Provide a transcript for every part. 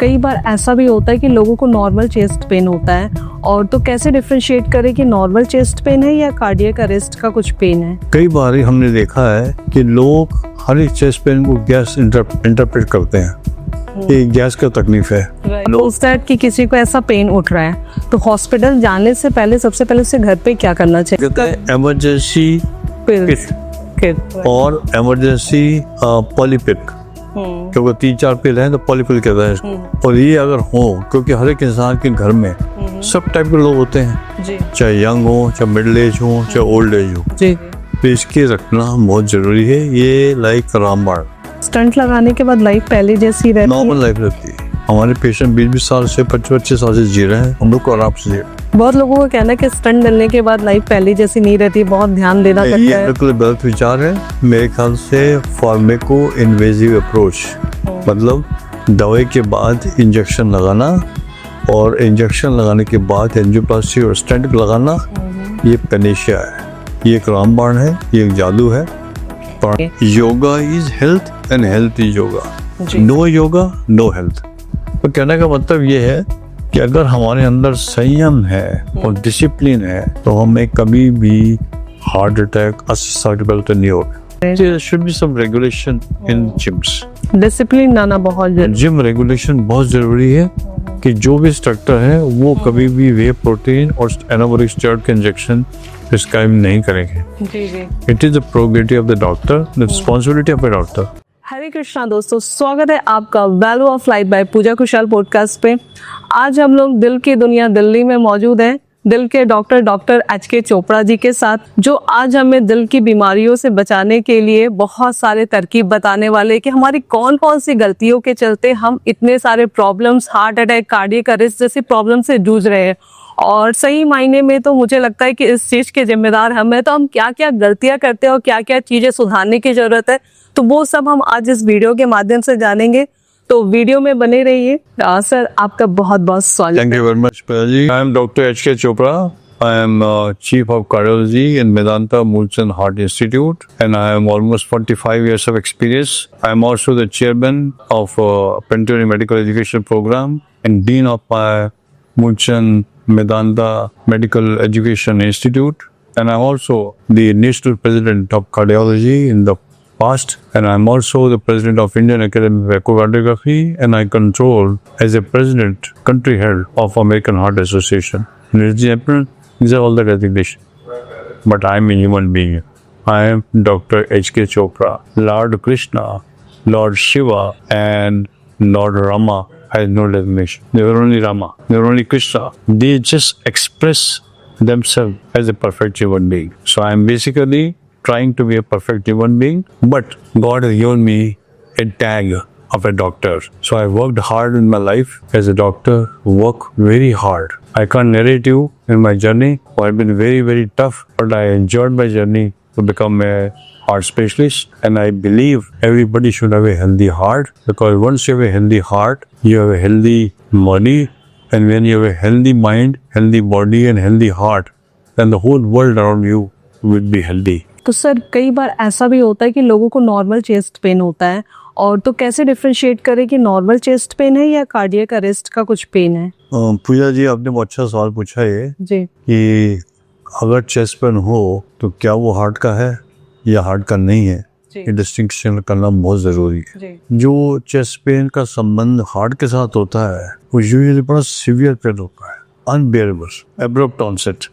कई बार ऐसा भी होता है कि लोगों को नॉर्मल चेस्ट पेन होता है, और तो कैसे डिफरेंशिएट करें कि नॉर्मल चेस्ट पेन है या कार्डियक अरेस्ट का कुछ पेन है। कई बार हमने देखा है कि लोग हर एक चेस्ट पेन को गैस इंटरप्रेट करते हैं कि गैस का तकलीफ है। दैट कि किसी को ऐसा पेन उठ रहा है तो हॉस्पिटल जाने से पहले सबसे पहले उसे घर पे क्या करना चाहिए? इमरजेंसी किट और इमरजेंसी पॉलीपिक, क्योंकि 3-4 पिल हैं तो पॉलीपिल कहते हैं। और ये अगर हो, क्योंकि हर एक इंसान के घर में सब टाइप के लोग होते हैं जी। चाहे यंग हो, चाहे मिडिल एज हो, चाहे ओल्ड एज हो जी। तो इसके रखना बहुत जरूरी है। ये लाइक रामबाण। स्टंट लगाने के बाद लाइफ पहले जैसी रहती है? नॉर्मल लाइफ रहती है। हमारे पेशेंट 20-20 साल से 25-25 साल से जी रहे हैं, हम लोग को आराम से जी। बहुत लोगों का कहना है कि स्टंट डलने के बाद लाइफ पहले जैसी नहीं रहती, बहुत ध्यान देना पड़ता है। ये बिल्कुल गलत विचार है मेरे ख्याल से। फार्मेको इन्वेजिव अप्रोच मतलब दवाई के बाद इंजेक्शन लगाना, और इंजेक्शन लगाने के बाद एंजियोप्लास्टी और स्टेंट लगाना, ये पेनेशिया है, ये एक रामबाण है, ये एक जादू है। Yoga is health and health is yoga. No yoga no health. तो कहने का मतलब ये है कि अगर हमारे अंदर संयम है और डिसिप्लिन है तो हमें कभी भी हार्ट अटैक 80 साल के पहले तो नहीं होगा। There should be some regulation in gyms. Discipline लाना बहुत जरूरी। जिम रेगुलेशन बहुत जरूरी है कि जो भी इंस्ट्रक्टर है वो कभी भी वे प्रोटीन और एनाबॉलिक स्टेरॉइड के इंजेक्शन प्रिस्क्राइब नहीं करेंगे। जी जी। It is the prerogative of the doctor, the responsibility of the doctor. Hare Krishna दोस्तों, स्वागत है आपका value of life by Pooja Kushal podcast पे। आज हम लोग दिल की दुनिया दिल्ली में मौजूद हैं, दिल के डॉक्टर HK चोपड़ा जी के साथ, जो आज हमें दिल की बीमारियों से बचाने के लिए बहुत सारे तरकीब बताने वाले कि हमारी कौन कौन सी गलतियों के चलते हम इतने सारे problems, heart attack, cardiac arrest जैसी प्रॉब्लम से जूझ रहे हैं। और सही मायने में तो मुझे लगता है कि इस चीज़ के जिम्मेदार हम हैं। तो हम क्या क्या गलतियां करते हैं और क्या क्या चीज़ें सुधारने की ज़रूरत है, तो वो सब हम आज इस वीडियो के माध्यम से जानेंगे। तो वीडियो में बने रहिए। सर, आपका बहुत बहुत स्वागत। थैंक यू वेरी मच जी। I am doctor HK Chopra. I am Chief of Cardiology in Medanta Mulchan Heart Institute, and I am almost 45 years of experience. I am also the chairman of Pentary Medical Education Program and Dean of my Mulchan Medanta Medical Education Institute, and I am also the National President of Cardiology in the past, and I am also the President of Indian Academy of Echocardiography, and I control as a President, country head of American Heart Association. Ladies and gentlemen, these are all the designations, but I am a human being. I am Dr. HK Chopra. Lord Krishna, Lord Shiva, and Lord Rama has no designation. They were only Rama. They were only Krishna. They just express themselves as a perfect human being. So I am basically trying to be a perfect human being, but God has given me a tag of a doctor. So I worked hard in my life as a doctor, work very hard. I can't narrate you in my journey. I've been very, very tough, but I enjoyed my journey to become a heart specialist. And I believe everybody should have a healthy heart, because once you have a healthy heart, you have a healthy body. And when you have a healthy mind, healthy body and healthy heart, then the whole world around you will be healthy. तो sir, कई बार ऐसा भी होता है कि लोगों को normal chest pain होता है, और तो कैसे डिफरेंशिएट करें कि नॉर्मल चेस्ट पेन है या कार्डियक अरेस्ट का कुछ पेन है? पूजा जी, आपने बहुत अच्छा सवाल पूछा है जी कि अगर चेस्ट पेन हो तो क्या वो हार्ट का है या हार्ट का नहीं है, ये डिस्टिंक्शन करना बहुत जरूरी है। जो चेस्ट पेन का संबंध हार्ट के साथ होता है वो यूजुअली बड़ा सीवियर पेन होता है, unbearable, abrupt onset,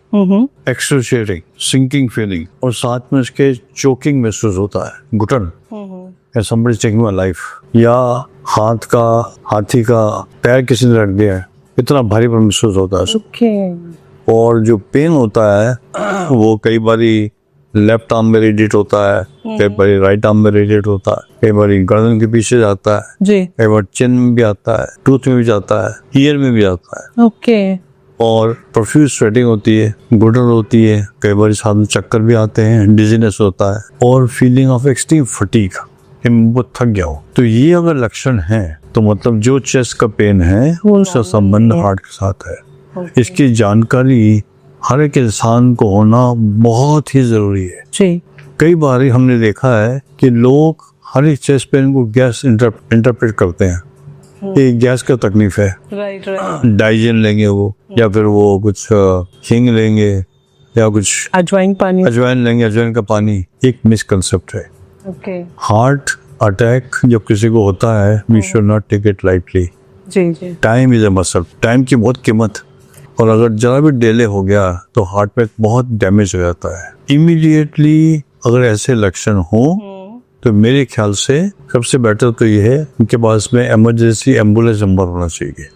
excruciating, sinking feeling, और साथ में उसके चोकिंग महसूस होता है, घुटन, somebody's taking my life, या हाथ का, हाथी का पैर किसी ने रख दिया है, इतना भारी महसूस होता है। और जो पेन होता है वो कई बारी लेफ्ट आर्म में रेडिएट होता है, कई बारी राइट आर्म में रेडिएट होता है, कई बारी गर्दन के पीछे जाता है जी, कई बार चिन में भी आता है, टूथ में भी जाता है, ईयर में भी आता है। ओके। और प्रोफ्यूज स्वेटिंग होती है, घुटन होती है, कई बार साथ में चक्कर भी आते हैं, डिजीनेस होता है, और फीलिंग ऑफ एक्सट्रीम फटीग, वो थक गया हो। तो ये अगर लक्षण है तो मतलब जो चेस्ट का पेन है उसका संबंध हार्ट के साथ है। इसकी जानकारी हर एक इंसान को होना बहुत ही जरूरी है जी। कई बार हमने देखा है कि लोग हर एक चेस्ट पेन को गैस इंटरप्रेट करते हैं एक गैस का तकलीफ है, राइट राइट। डाइजन लेंगे वो, या फिर वो कुछ हींग लेंगे, या कुछ अजवाइन पानी। अजवाइन लेंगे, अजवाइन का पानी। एक मिसकंसेप्ट है। ओके। हार्ट अटैक जब किसी को होता है, we should not take it lightly. जी जी। Time is a muscle, time की बहुत कीमत, और अगर जरा भी डिले हो गया तो हार्ट में बहुत डैमेज हो जाता है। इमीडिएटली अगर ऐसे लक्षण हो तो मेरे ख्याल से सबसे बेटर तो ये है उनके पास में इमरजेंसी एम्बुलेंस नंबर होना चाहिए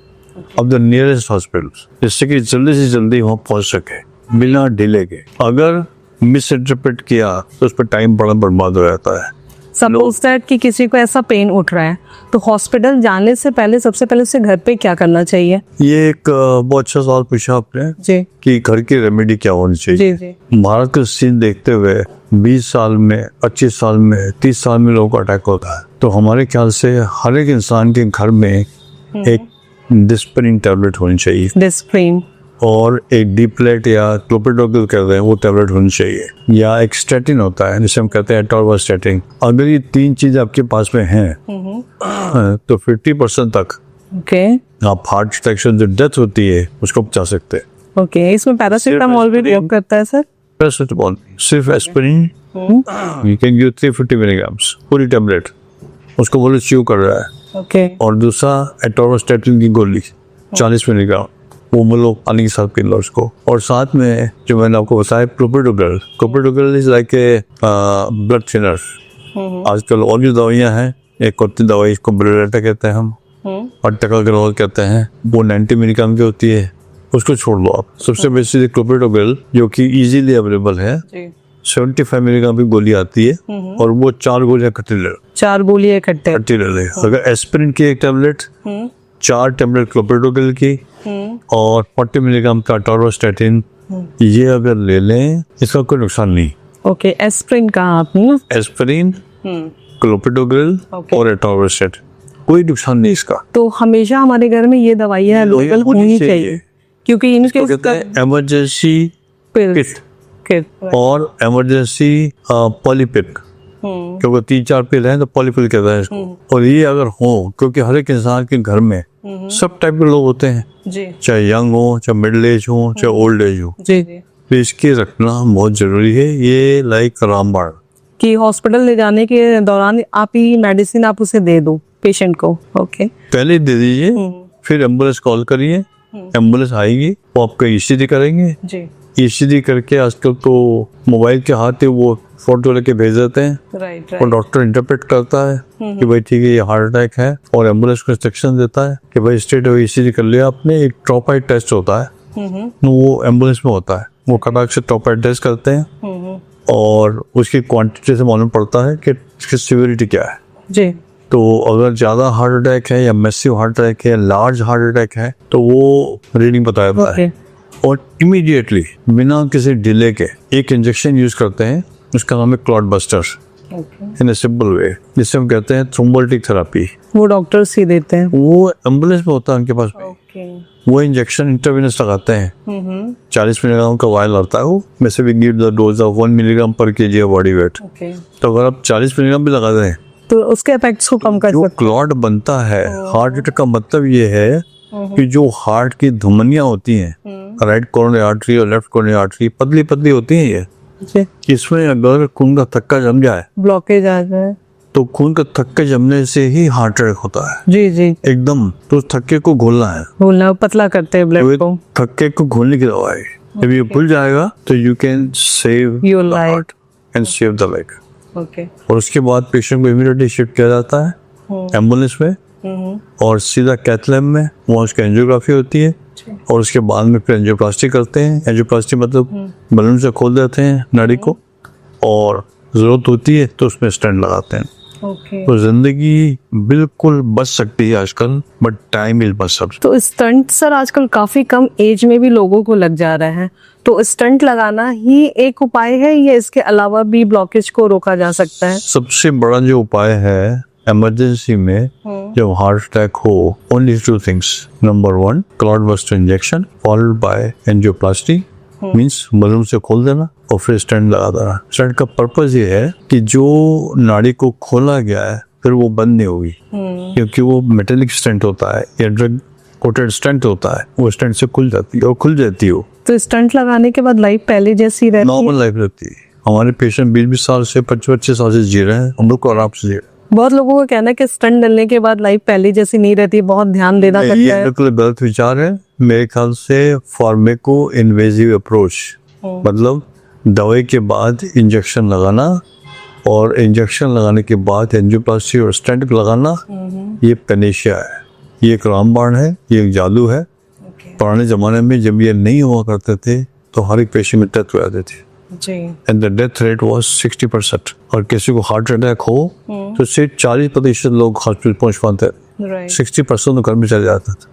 अब द नियरेस्ट हॉस्पिटल, जिससे कि जल्दी से जल्दी वहाँ पहुंच सके बिना डिले के। अगर मिस इंटरप्रेट किया तो उस पर टाइम बड़ा बर्बाद हो जाता है। सपोज दैट कि किसी को ऐसा पेन उठ रहा है तो हॉस्पिटल जाने से पहले सबसे पहले उसे घर पे क्या करना चाहिए? ये एक बहुत अच्छा सवाल पूछा आपने जी कि घर की रेमेडी क्या होनी चाहिए। जी जी। भारत का सीन देखते हुए 20 साल में, 25 साल में, 30 साल में लोगों को अटैक होता है, तो हमारे ख्याल से हर एक इंसान के घर में एक डिस्प्रिन टैबलेट होनी चाहिए, डिस्प्रिन, और एक डीप्लेट या क्लोपिडोग्राल कहते हैं वो टैबलेट होनी चाहिए, या एक स्टैटिन होता है जिसे हम कहते हैं एटोरवास्टैटिन। अगर ये तीन चीज आपके पास में हैं तो 50% तक ओके आप हार्ट अटैक से जो डेथ होती है उसको बचा सकते हैं। ओके। इसमें पैरासीटामोल भी aspirin- वर्क करता है सर? पैरासिटामोल, सिर्फ aspirin, you can give 350 milligrams पूरी टैबलेट, उसको बोले च्यू कर रहा है। ओके और दूसरा एटोरवास्टैटिन की गोली 40 मिलीग्राम, वो मतलब पानी के साथ पी लो उसको। और साथ में जो मैंने आपको बताया clopidogrel, clopidogrel is like a blood thinner. आजकल और भी दवाइयाँ हैं, एक होती दवाई इसको ब्रेलेटा कहते हैं हम, और टकाग्राल कहते हैं, वो 90 मिलीग्राम की होती है, उसको छोड़ दो आप। सबसे बेसिक क्लोपिडोग्राल जो कि इजीली अवेलेबल है, जी। 75 मिलीग्राम की गोली आती है, और वो 4 गोलियां इकट्ठी ले लो, 4 गोलियां इकट्ठे। इकट्ठी ले ले। अगर एस्पिरिन की एक टैबलेट, 4 टैबलेट क्लोपिडोग्राल की, और 40 मिलीग्राम का एटोरवास्टैटिन, ये अगर ले लें इसका कोई नुकसान नहीं। ओके। एस्प्रिन कहा आपने? Aspirin, clopidogrel Okay. और एटोरवास्टैटिन, कोई नुकसान नहीं इसका। तो हमेशा हमारे घर में ये दवाइयाँ अवेलेबल होनी चाहिए क्योंकि इनके इसको कहते हैं इमरजेंसी पिल्स किट और इमरजेंसी पॉलीपिक, क्योंकि 3-4 पिल हैं तो पॉलीपिल कहता है इसको। और ये अगर हो, क्योंकि हर एक इंसान के घर में सब टाइप के लोग होते हैं, जी चाहे यंग हो, चाहे मिडिल एज हो, चाहे ओल्ड एज हो, जी जी। तो इसके रखना बहुत जरूरी है। ये लाइक रामबाण, कि हॉस्पिटल ले जाने के दौरान आप ही मेडिसिन आप उसे दे दो पेशेंट को। ओके। पहले दे दीजिए, फिर एम्बुलेंस कॉल करिए, एम्बुलेंस आएगी, वो आपका ईसीजी करेंगे। जी ईसीजी करके आजकल तो मोबाइल के हाथ है, वो फोटो लेके भेज देते हैं, राइट और डॉक्टर इंटरप्रेट करता है कि भाई ठीक है ये हार्ट अटैक है, और एम्बुलेंस को इंस्ट्रक्शन देता है कि भाई स्ट्रेट अवे ईसीजी कर लिया आपने। एक ट्रोपाइड टेस्ट होता है, वो एम्बुलेंस में होता है, वो खटाक से ट्रोपाइड टेस्ट करते हैं, और उसकी क्वांटिटी से मालूम पड़ता है कि इसकी सिवियरिटी क्या है। जी। तो अगर ज्यादा हार्ट अटैक है, या मैसिव हार्ट अटैक है, लार्ज हार्ट अटैक है, तो वो रीडिंग बता देता है, और इमीडिएटली बिना किसी डिले के एक इंजेक्शन यूज करते हैं, उसका नाम है clot buster, in a simple way, जिसे हम कहते हैं थ्रोम्बोलिटिक थेरेपी। वो डॉक्टर्स ही देते हैं। वो एम्बुलेंस में होता है उनके पास में। ओके। वो इंजेक्शन इंटरवेनस लगाते हैं, 40 मिलीग्राम का वायल आता है, वो में से भी give the dose of 1 milligram पर केजी बॉडी वेट। ओके। तो अगर आप 40 मिलीग्राम भी लगा दें, तो उसके इफेक्ट्स को कम कर जो सकते क्लॉट बनता है हार्ट अटैक का मतलब ये है कि जो हार्ट की धमनियां होती हैं, राइट कोरोनरी आर्टरी और लेफ्ट कोरोनरी आर्टरी, पतली पतली होती हैं ये, जी। इसमें अगर खून का थक्का जम जाए ब्लॉकेज आ जाए तो खून का थक्के जमने से ही हार्ट अटैक होता है जी जी। एकदम। तो उस थक्के को घोलना है, भूलना पतला करते हैं ब्लड को। तो थक्के को घोलने की दवा है। जब ये भूल जाएगा तो you can save Your the life. Heart and save the leg. Okay. और उसके बाद पेशेंट को इमीडिएटली शिफ्ट किया जाता है एम्बुलेंस में, और सीधा कैथ लैब में, वहाँ उसकी एंजियोग्राफी होती है, और उसके बाद में फिर एंजियोप्लास्टी करते हैं। एंजियोप्लास्टी मतलब बलून से खोल देते हैं नाड़ी को, और जरूरत होती है तो उसमें स्टेंट लगाते हैं। ओके। तो जिंदगी बिल्कुल बच सकती है आजकल, बट टाइम इज मस्ट सब। तो स्टंट सर आजकल काफी कम एज में भी लोगों को लग जा रहे हैं, तो स्टंट लगाना ही एक उपाय है या इसके अलावा भी ब्लॉकेज को रोका जा सकता है? सबसे बड़ा जो उपाय है इमरजेंसी में जब हार्ट अटैक हो, only 2 things. Number 1 clot buster injection followed by angioplasty, means balloon से खोल देना और फिर स्टेंट लगा देना। स्टेंट का पर्पस ये है कि जो नाड़ी को खोला गया है फिर वो बंद नहीं होगी, क्योंकि वो मेटेलिक स्टेंट होता है या ड्रग कोटेड स्टेंट होता है, वो स्टेंट से खुल जाती है और खुल जाती है वो। तो स्टंट लगाने के बाद लाइफ पहले जैसी रहती है? नॉर्मल लाइफ रहती है। हमारे पेशेंट 20-20 साल से 25-25 साल से जी रहे हैं, हम लोग को आराम से जी रहे हैं। बहुत लोगों का कहना है कि स्टंट डलने के बाद लाइफ पहले जैसी नहीं रहती, बहुत ध्यान देना पड़ता ये है। बिल्कुल गलत विचार है मेरे ख्याल से। फार्मेको इन्वेजिव अप्रोच मतलब दवाई के बाद इंजेक्शन लगाना और इंजेक्शन लगाने के बाद एंजियोप्लास्टी और स्टेंट लगाना, ये पेनेशिया है, ये एक रामबाण है, ये एक जादू है। पुराने जमाने में जब ये नहीं हुआ करते थे तो हर एक पेशेंट में डेथ हो जाती थी जी। And the death rate was 60%। और किसी को हार्ट अटैक हो तो सिर्फ 40% लोग हॉस्पिटल पहुंच पाते हैं, राइट। 60% तो घर में चले जाता था।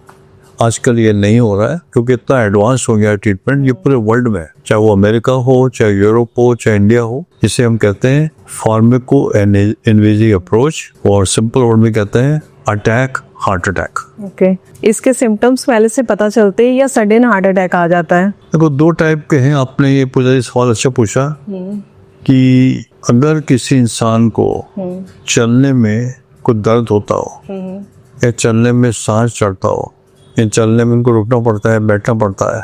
आजकल ये नहीं हो रहा है क्योंकि इतना एडवांस हो गया है ट्रीटमेंट, ये पूरे वर्ल्ड में, चाहे वो अमेरिका हो, चाहे यूरोप हो, चाहे इंडिया हो। जिसे हम कहते हैं फार्मेको इन्वेजिव अप्रोच, और सिंपल वर्ड में कहते हैं अटैक हार्ट अटैक। ओके, इसके सिम्टम्स पहले से पता चलते हैं या सडन हार्ट अटैक आ जाता है? देखो, दो टाइप के हैं। आपने ये पूछा, सवाल अच्छा पूछा कि अगर किसी इंसान को चलने में कुछ दर्द होता हो या चलने में सांस चढ़ता हो या चलने में उनको रुकना पड़ता है, बैठना पड़ता है,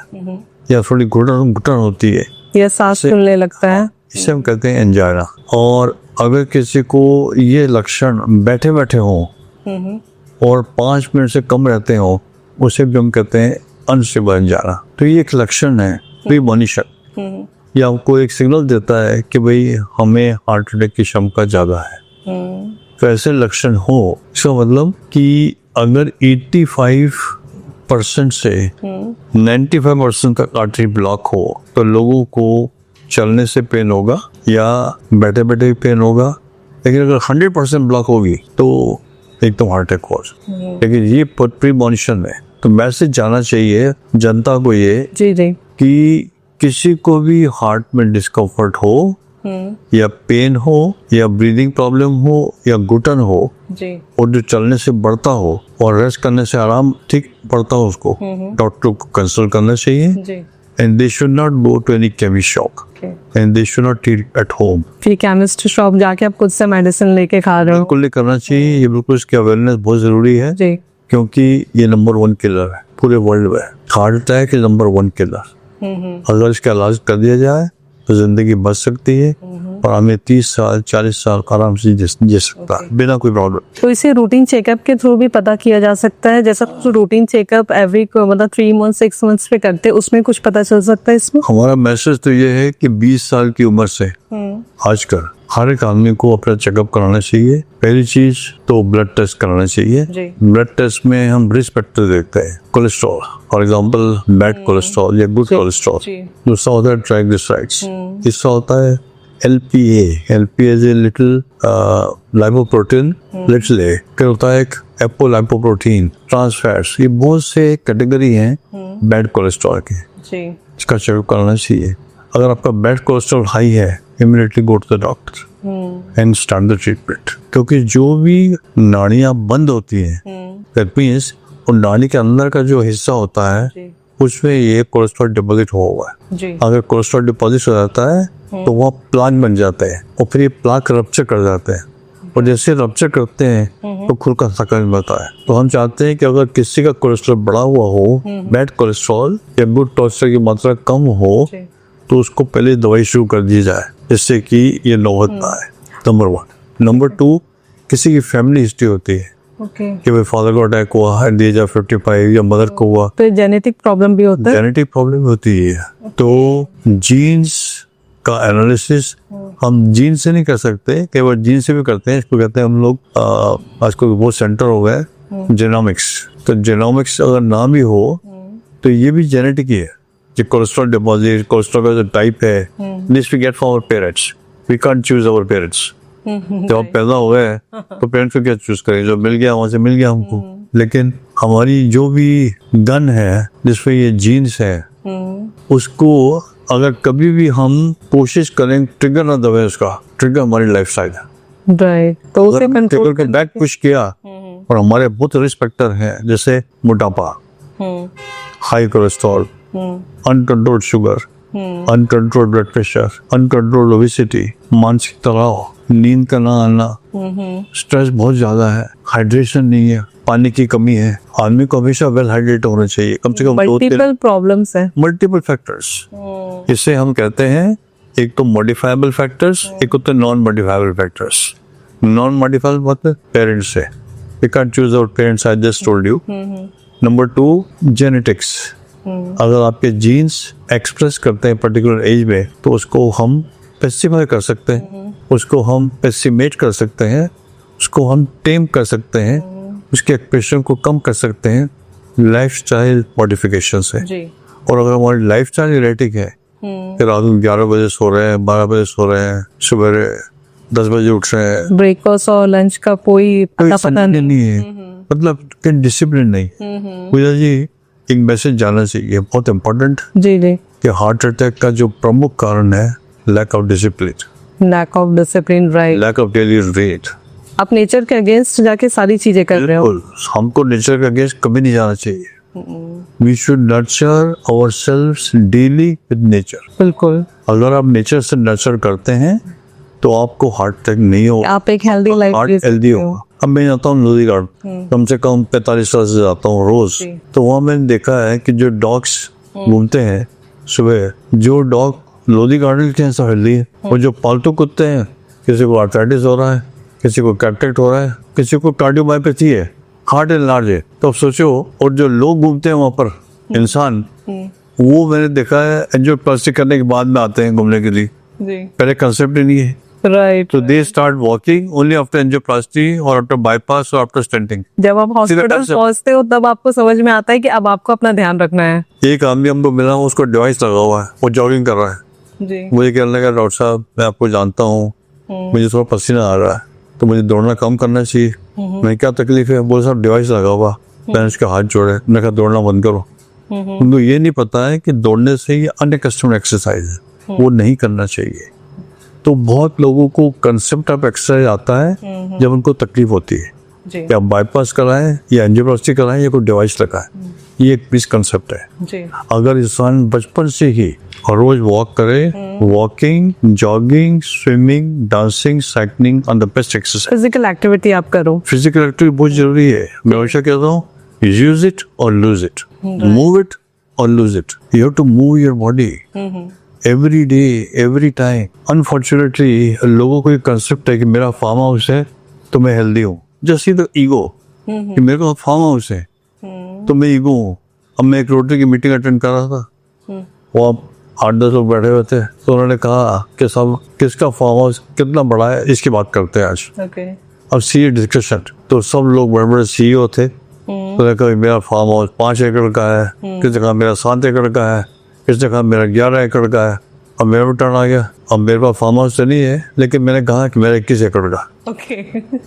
या थोड़ी घुटन घुटन होती है, या सांस फूलने लगता है, इसे हम कहते हैं एंजाइना। और अगर किसी को ये लक्षण बैठे बैठे हों और 5 मिनट से कम रहते हो, उसे भी हम कहते हैं अनस्टेबल एंजाइना। तो ये एक लक्षण है, प्रीमोनिशन, ये आपको एक सिग्नल देता है कि भाई हमें हार्ट अटैक की क्षमता ज्यादा है। तो ऐसे लक्षण हो, इसका मतलब कि अगर 85% से 95% तक आर्टरी ब्लॉक हो तो लोगों को चलने से पेन होगा या बैठे बैठे पेन होगा। लेकिन अगर 100% ब्लॉक होगी तो एकदम हार्ट अटैक हो। लेकिन ये प्रीमोनिशन है। तो मैसेज जाना चाहिए जनता को ये जी जी, कि किसी को भी हार्ट में डिस्कम्फर्ट हो या पेन हो या ब्रीदिंग प्रॉब्लम हो या घुटन हो जी, और जो चलने से बढ़ता हो और रेस्ट करने से आराम ठीक पड़ता हो, उसको डॉक्टर को कंसल्ट करना चाहिए। जी। And they should not go to any chemist shop and they should not treat at home. फिर केमिस्ट शॉप जाके आप खुद से मेडिसिन लेके खा रहे हो? बिल्कुल नहीं करना चाहिए। ये बिल्कुल इसकी अवेयरनेस बहुत जरूरी है जी। क्योंकि ये नंबर 1 किलर है पूरे वर्ल्ड में। Heart attack is number 1 killer. अगर इसका इलाज कर दिया जाए तो जिंदगी बच सकती है और हमें 30 साल 40 साल आराम से जी सकता है बिना कोई प्रॉब्लम। तो इसे रूटीन चेकअप के थ्रू भी पता किया जा सकता है? जैसा कुछ रूटीन चेकअप एवरी मतलब 3 मंथ 6 मंथ्स पे करते हैं, उसमें कुछ पता चल सकता है इसमें? हमारा मैसेज तो ये है कि 20 साल की उम्र से आजकल हर एक आदमी को अपना चेकअप कराना चाहिए। पहली चीज तो ब्लड टेस्ट कराना चाहिए। जी। ब्लड टेस्ट में हम रिस्क फैक्टर देखते हैं, cholesterol for example, bad cholesterol या गुड कोलेस्ट्रॉल। जी। दूसरा होता है ट्राइग्लिसराइड्स। तीसरा होता है LPA is a little lipoprotein, little A. फिर होता है एक एपोलाइपोप्रोटीन, ट्रांस फैट्स। ये बहुत से कैटेगरी हैं बैड कोलेस्ट्रॉल के। जी। इसका चेकअप कराना चाहिए। अगर आपका बैड कोलेस्ट्रॉल हाई है, immediately go to the doctor and start the treatment. क्योंकि जो भी नाड़ियां बंद होती हैं, दैट मीन्स उन नाड़ी के अंदर का जो हिस्सा होता है उसमें ये कोलेस्ट्रॉल डिपॉजिट हुआ हुआ है। जी। अगर कोलेस्ट्रॉल डिपॉजिट हो जाता है तो वहाँ प्लाक बन जाते हैं और फिर ये प्लाक रप्चर कर जाते हैं, और जैसे रप्चर करते हैं तो खुद का सकन बनता है। तो हम चाहते हैं कि अगर किसी का कोलेस्ट्रॉल बढ़ा हुआ हो, बैड कोलेस्ट्रॉल या गुड कोलेस्ट्रॉल की मात्रा कम हो, तो उसको पहले दवाई शुरू कर दी जाए जिससे कि ये नौबत ना आए। नंबर 1। नंबर 2, किसी की फैमिली हिस्ट्री होती है कि भाई फादर को अटैक हुआ है एट द एज ऑफ 55 या मदर को हुआ, तो जेनेटिक प्रॉब्लम भी होता है? जेनेटिक प्रॉब्लम होती है। तो जीन्स का एनालिसिस हम जीन से नहीं कर सकते, केवल जीन से भी करते हैं। इसको कहते हैं हम लोग आजकल बहुत सेंटर हो गए जेनोमिक्स। तो जेनोमिक्स अगर ना भी हो तो ये भी जेनेटिक ही है। जो कोलेस्ट्रॉल डिपॉजिट, कोलेस्ट्रॉल का जो टाइप है, this we get from our parents. We can't choose our parents. जब आप पैदा हो गए तो पेरेंट्स को क्या चूज करें, जो मिल गया वहां से मिल गया हमको। लेकिन हमारी जो भी गन है जिसमें ये जीन्स है, उसको अगर कभी भी हम कोशिश करें ट्रिगर ना दबे, उसका ट्रिगर हमारी लाइफ स्टाइल है। राइट। तो उसे कंट्रोल के बैक पुश किया और हमारे बहुत रिस्क फैक्टर हैं जैसे मोटापा, high cholesterol, uncontrolled sugar, uncontrolled blood pressure, uncontrolled obesity, मानसिक तनाव, नींद का ना आना, स्ट्रेस बहुत ज्यादा है, हाइड्रेशन नहीं है, पानी की कमी है। आदमी को हमेशा वेल हाइड्रेट होना चाहिए, कम से कम मल्टीपल प्रॉब्लम्स है। Multiple factors. इसे हम कहते हैं, एक तो मॉडिफाइबल फैक्टर्स, एक होते हैं non modifiable factors. Non modifiable मतलब पेरेंट्स है, we can choose our parents, I just told you. Number 2 genetics. अगर आपके जीन्स एक्सप्रेस करते हैं पर्टिकुलर एज में, तो उसको हम पेसिफाई कर सकते हैं, उसको हम पेसिमेट कर सकते हैं, उसको हम टेम कर सकते हैं, उसके एक्सप्रेशन को कम कर सकते हैं लाइफस्टाइल मॉडिफिकेशन से। और अगर हमारी लाइफस्टाइल इरेटिक है कि रात में 11 बजे सो रहे हैं, 12 बजे सो रहे हैं, सुबह 10 बजे उठ रहे हैं, ब्रेकफास्ट और लंच का कोई पता नहीं है, मतलब डिसिप्लिन नहीं। पूजा जी, एक मैसेज जाना चाहिए बहुत इम्पोर्टेंट जी जी, कि हार्ट अटैक का जो प्रमुख कारण है lack of discipline, lack of discipline, right. Lack of daily routine. आप नेचर के अगेंस्ट जाके सारी चीजें कर रहे हो। बिल्कुल, हमको नेचर के अगेंस्ट कभी नहीं जाना चाहिए। We should nurture ourselves daily with nature. बिल्कुल, अगर आप नेचर से नर्चर करते हैं तो आपको हार्ट अटैक नहीं होगा, आप एक हेल्दी लाइफ हार्ट हेल्दी होगा। अब मैं जाता हूँ लोधी गार्डन, कम से कम 45 साल से जाता हूँ रोज। तो वहाँ मैंने देखा है कि जो डॉग्स घूमते हैं सुबह, जो डॉग लोधी गार्डन के जैसा हेल्दी है, और जो पालतू कुत्ते हैं, किसी को आर्थराइटिस हो रहा है, किसी को कैटरेक्ट हो रहा है, किसी को कार्डियोमायोपैथी है, हार्ट एनलार्ज है। तो अब सोचो, और जो लोग घूमते हैं वहाँ पर इंसान, वो मैंने देखा है एंजियोप्लास्टी करने के बाद में आते हैं घूमने के लिए, पहले कंसेप्ट ही नहीं है। Right. So they start walking only after angioplasty or after bypass or after stenting. जब आप हॉस्पिटल पहुंचते हो तब आपको समझ में आता है कि अब आपको अपना ध्यान रखना है। एक आदमी हमको मिला, उसको डिवाइस लगा हुआ है, वो जॉगिंग कर रहा है। जी। मुझे कहने लगा, डॉक्टर साहब मैं आपको जानता हूँ, मुझे थोड़ा पसीना आ रहा है, तो मुझे दौड़ना कम करना चाहिए। मैं, क्या तकलीफ है? बोले साहब डिवाइस लगा हुआ। मैंने उसके हाथ जोड़े, मैंने कहा दौड़ना बंद करो। उनको ये नहीं पता है कि दौड़ने से ये अनकस्टम्ड एक्सरसाइज है, वो नहीं करना चाहिए। तो बहुत लोगों को कंसेप्ट ऑफ एक्सरसाइज आता है जब उनको तकलीफ होती है, कि आप बाईपास कराएं या एंजियोप्लास्टी कराएं या कोई डिवाइस लगाएं, ये एक मिसकंसेप्ट है। जी। अगर इंसान बचपन से ही रोज वॉक करे, walking, jogging, swimming, dancing, cycling on the best exercise. Physical activity आप करो। फिजिकल एक्टिविटी बहुत जरूरी है। मैं हमेशा कहता हूँ, यूज इट और लूज इट, मूव इट और lose it. You have to move your body every day, every time. Unfortunately लोगों को ये कंसेप्ट है कि मेरा फार्म हाउस है तो मैं हेल्दी हूँ। जस्ट द ईगो कि मेरे को फार्म हाउस है तो मैं ईगो हूँ। अब मैं एक रोटरी की मीटिंग अटेंड कर रहा था, वो 8-10 लोग बैठे हुए थे, तो उन्होंने कहा कि सब किसका फार्म हाउस कितना बड़ा है इसकी बात करते हैं आज। अब सीए डिस्कशन, तो सब लोग बड़े बड़े सीईओ थे, तो कहा मेरा फार्म हाउस 5 एकड़ का है, किसी कहा मेरा 7 एकड़ का है, किसी कहा मेरा 11 एकड़ का है। अब मेरा टर्न आ गया, अब मेरे पास फार्म हाउस तो नहीं है, लेकिन मैंने कहा कि मेरा 21 एकड़ का।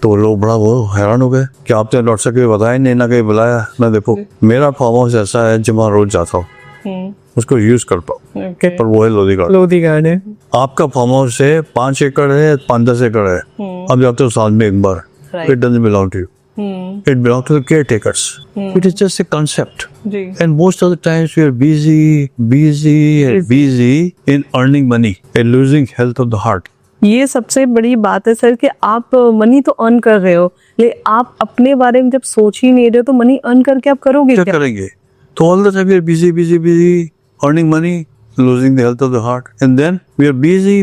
तो लोग बड़ा वो हैरान हो गए कि आपने डॉक्टर साहब कभी बताया नहीं, ना कहीं बुलाया ना। देखो मेरा फार्म हाउस ऐसा है जब वहाँ रोज जाता हूँ, उसको यूज करता हूँ, पर वो है लोधी गार्डन। आपका फार्म हाउस है 5 एकड़ है, 5-10 एकड़ है, अब जाते हो साल में एक बार। It doesn't belong to you, it belongs to the caretakers. It is just a concept. And most of the times we are busy in earning money and losing health of the heart. ये सबसे बड़ी बात है sir कि आप money तो earn कर रहे हो, लेकिन आप अपने बारे में जब सोच ही नहीं रहे हो तो मनी अर्न करके आप करोगे क्या क्या? करेंगे? तो all the time we are busy earning money, losing the health of the heart, and then we are busy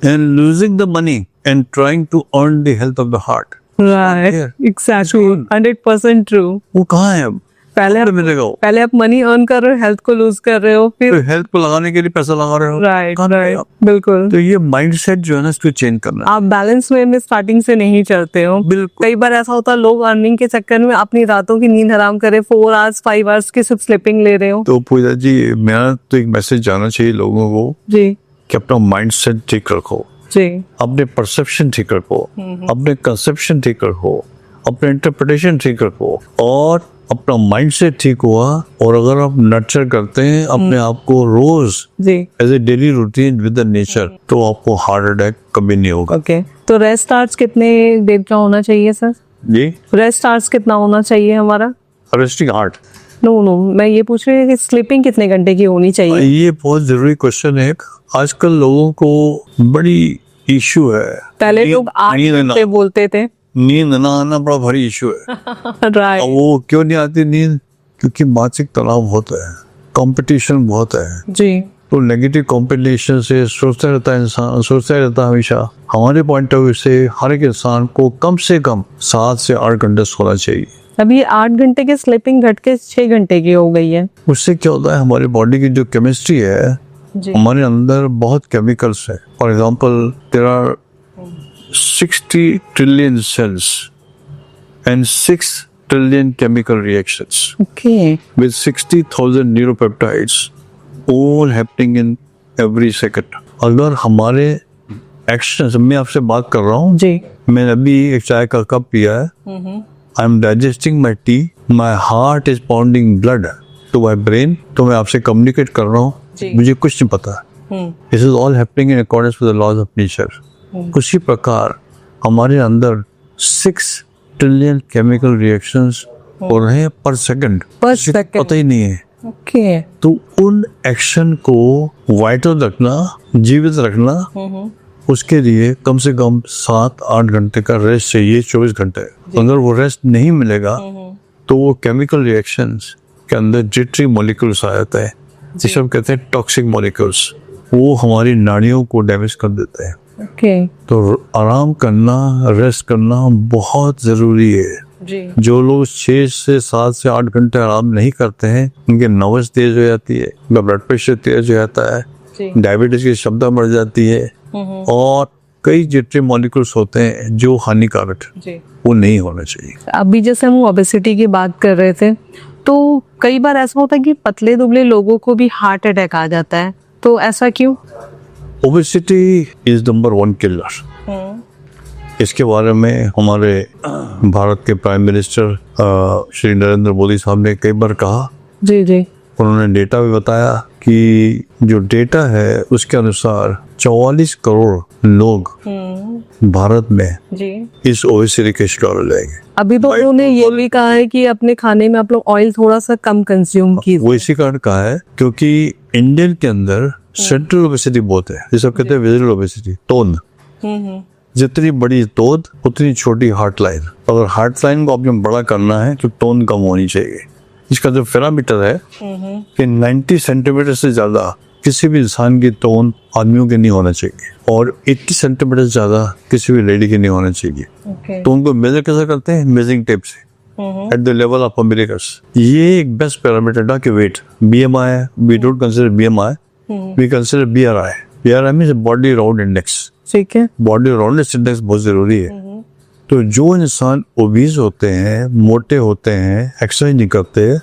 and losing the money and trying to earn the health of the heart. Right, exactly, 100% true. वो कहाँ है अब? मिलेगा वो? पहले आप money earn कर रहे हो, हेल्थ को लूज कर रहे हो, फिर तो हेल्थ को लगाने के लिए पैसा लगा रहे हो। राइट, बिल्कुल। तो ये माइंडसेट जो है ना, इसको चेंज करना है। आप बैलेंस वे में स्टार्टिंग से नहीं चलते हो। बिल्कुल। कई बार ऐसा होता है लोग अर्निंग के चक्कर में अपनी रातों की नींद हराम करे, 4 आवर्स 5 आवर्स की सिर्फ स्लीपिंग ले रहे हो। तो पूजा जी, मेरा तो एक मैसेज जाना चाहिए लोगों को जी कि अपना माइंडसेट ठीक रखो जी, अपने परसेप्शन ठीक रखो, अपने कंसेप्शन ठीक रखो, अपने इंटरप्रिटेशन ठीक रखो, और अपना माइंडसेट ठीक हुआ और अगर आप नर्चर करते हैं अपने आप को रोज जी as a daily routine with the nature, तो आपको हार्ट अटैक कभी नहीं होगा। ओके। तो रेस्ट आवर्स कितने देर का होना चाहिए सर? जी, रेस्ट आवर्स कितना होना चाहिए हमारा? Resting heart. नो, मैं ये पूछ रही हूँ कि स्लीपिंग कितने घंटे की होनी चाहिए? ये बहुत जरूरी क्वेश्चन है। आजकल लोगों को बड़ी इशू है। पहले लोग 8 नींद ना- घंटे बोलते थे। नींद ना आना बड़ा भारी इशू है। अब राइट। वो क्यों नहीं आती नींद? क्योंकि मानसिक तनाव बहुत है, कंपटीशन बहुत है, जी। तो नेगेटिव कॉम्बिनेशन से सोचता रहता है इंसान, सोचता रहता है हमेशा। हमारे पॉइंट ऑफ व्यू से हर एक इंसान को कम से कम 7 से 8 घंटे सोना चाहिए। अभी 8 घंटे की स्लीपिंग घट के 6 घंटे की हो गई है। उससे क्या होता है, हमारी बॉडी की जो केमिस्ट्री है, जी। हमारे अंदर बहुत केमिकल्स है। For example there are 60 trillion cells and 6 trillion chemical reactions okay. with 60,000 neuropeptides all happening in every second. अगर हमारे एक्शन, मैं आपसे बात कर रहा हूँ, जी। मैंने अभी एक चाय का कप पिया है, I am digesting my tea, my heart is pounding blood to my brain, तो मैं आपसे कम्युनिकेट कर रहा जी। हूँ, मुझे कुछ नहीं पता। This is all happening in accordance with the laws of nature. उसी प्रकार हमारे अंदर 6 ट्रिलियन केमिकल रिएक्शंस हो रहे हैं पर सेकंड, पर किसी को second। पता ही नहीं है। ओके। तो उन एक्शन को वाइटल रखना, जीवित रखना, उसके लिए कम से कम 7-8 घंटे का रेस्ट चाहिए, 24 घंटे। अगर वो रेस्ट नहीं मिलेगा तो वो केमिकल रिएक्शंस के अंदर जिटरी मॉलिक्यूल्स आ जाता है, जिसे हम कहते हैं टॉक्सिक मॉलिक्यूल्स, वो हमारी नाड़ियों को डैमेज कर देते हैं। ओके। तो आराम करना, रेस्ट करना बहुत जरूरी है। जी। जो लोग 6 से 7 से 8 घंटे आराम नहीं करते हैं, उनके नर्वस तेज हो जाती है, उनका ब्लड प्रेशर तेज हो जाता है, जी। डायबिटीज की क्षमता बढ़ जाती है, और कई जिटरी मॉलिक्यूल्स होते हैं जो हानिकारक है, जी। वो नहीं होना चाहिए। अभी जैसे हम ओबेसिटी की बात कर रहे थे, तो कई बार ऐसा होता है कि पतले दुबले लोगों को भी हार्ट अटैक आ जाता है, तो ऐसा क्यों? Obesity is number 1 killer. इसके बारे में हमारे भारत के प्राइम मिनिस्टर श्री नरेंद्र मोदी साहब ने कई बार कहा। जी। जी। उन्होंने डेटा भी बताया कि जो डेटा है उसके अनुसार 44 करोड़ लोग भारत में जी। इस ओबेसिटी के शिकार हो जाएंगे। अभी तो उन्होंने ये भी कहा है कि अपने खाने में आप लोग ऑयल थोड़ा सा कम कंज्यूम कीजिए। वो इसी कारण कहा है क्योंकि इंडियन के अंदर सेंट्रल ओबेसिटी बहुत है, जिसे हम कहते हैं विजुअल ओबेसिटी, तोंद। जितनी बड़ी तोंद उतनी छोटी हार्ट लाइन। अगर हार्ट लाइन को आपने बड़ा करना है तो तोंद कम होनी चाहिए। इसका जो पैरामीटर है कि 90 सेंटीमीटर से ज्यादा किसी भी इंसान की तोंद आदमियों के नहीं होना चाहिए, और 80 सेंटीमीटर से ज्यादा किसी भी लेडी की नहीं होना चाहिए। तो उनको मेजर कैसे करते हैं? मेजरिंग टेप से, at the level of umbilicus. ये एक बेस्ट पैरामीटर था कि weight, BMI, we don't consider BMI, we consider BRI। BRI means body round index. ठीक है। बॉडी राउंडनेस इंडेक्स बहुत जरूरी है। तो जो इंसान ओबीज होते हैं, मोटे होते हैं, एक्सरसाइज नहीं करते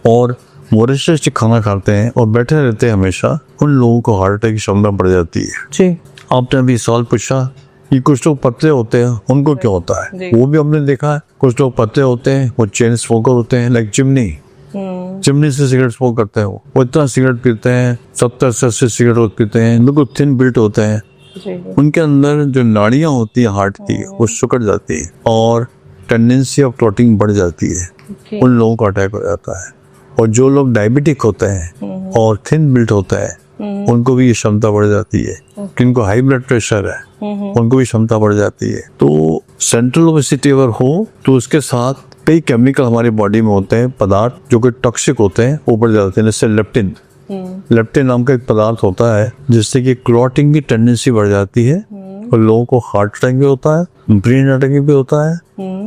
और मोरिशियस खाना खाते हैं और बैठे रहते हैं हमेशा, उन लोगों को हार्ट अटैक की क्षमता बढ़ जाती है। जी। आपने अभी सवाल पूछा कि कुछ लोग पतले होते हैं, उनको क्या होता है? जी। वो भी हमने देखा है। कुछ लोग पतले होते हैं, वो चेन स्मोकर होते हैं, लाइक चिमनी से सिगरेट स्मोक करते हैं। वो इतना सिगरेट पीते हैं, 70 से 80 सिगरेट पीते हैं, बिल्कुल थिन बिल्ट होते हैं। उनके अंदर जो नाड़ियां होती है हार्ट की, वो सिकुड़ जाती है और टेंडेंसी ऑफ क्लॉटिंग बढ़ जाती है। उन लोगों को अटैक हो जाता है। और जो लोग डायबिटिक होते हैं और थिन बिल्ट होता है, उनको भी ये क्षमता बढ़ जाती है। जिनको हाई ब्लड प्रेशर है, उनको भी क्षमता बढ़ जाती है। तो सेंट्रल ओबेसिटी अगर हो तो उसके साथ कई केमिकल हमारी बॉडी में होते हैं, पदार्थ जो कि टॉक्सिक होते हैं, वो बढ़ जाते हैं। जैसे लेप्टिन, लेप्टिन नाम का एक पदार्थ होता है जिससे कि क्लॉटिंग की टेंडेंसी बढ़ जाती है, और लोगों को हार्ट अटैक भी होता है, ब्रेन अटैक भी होता है,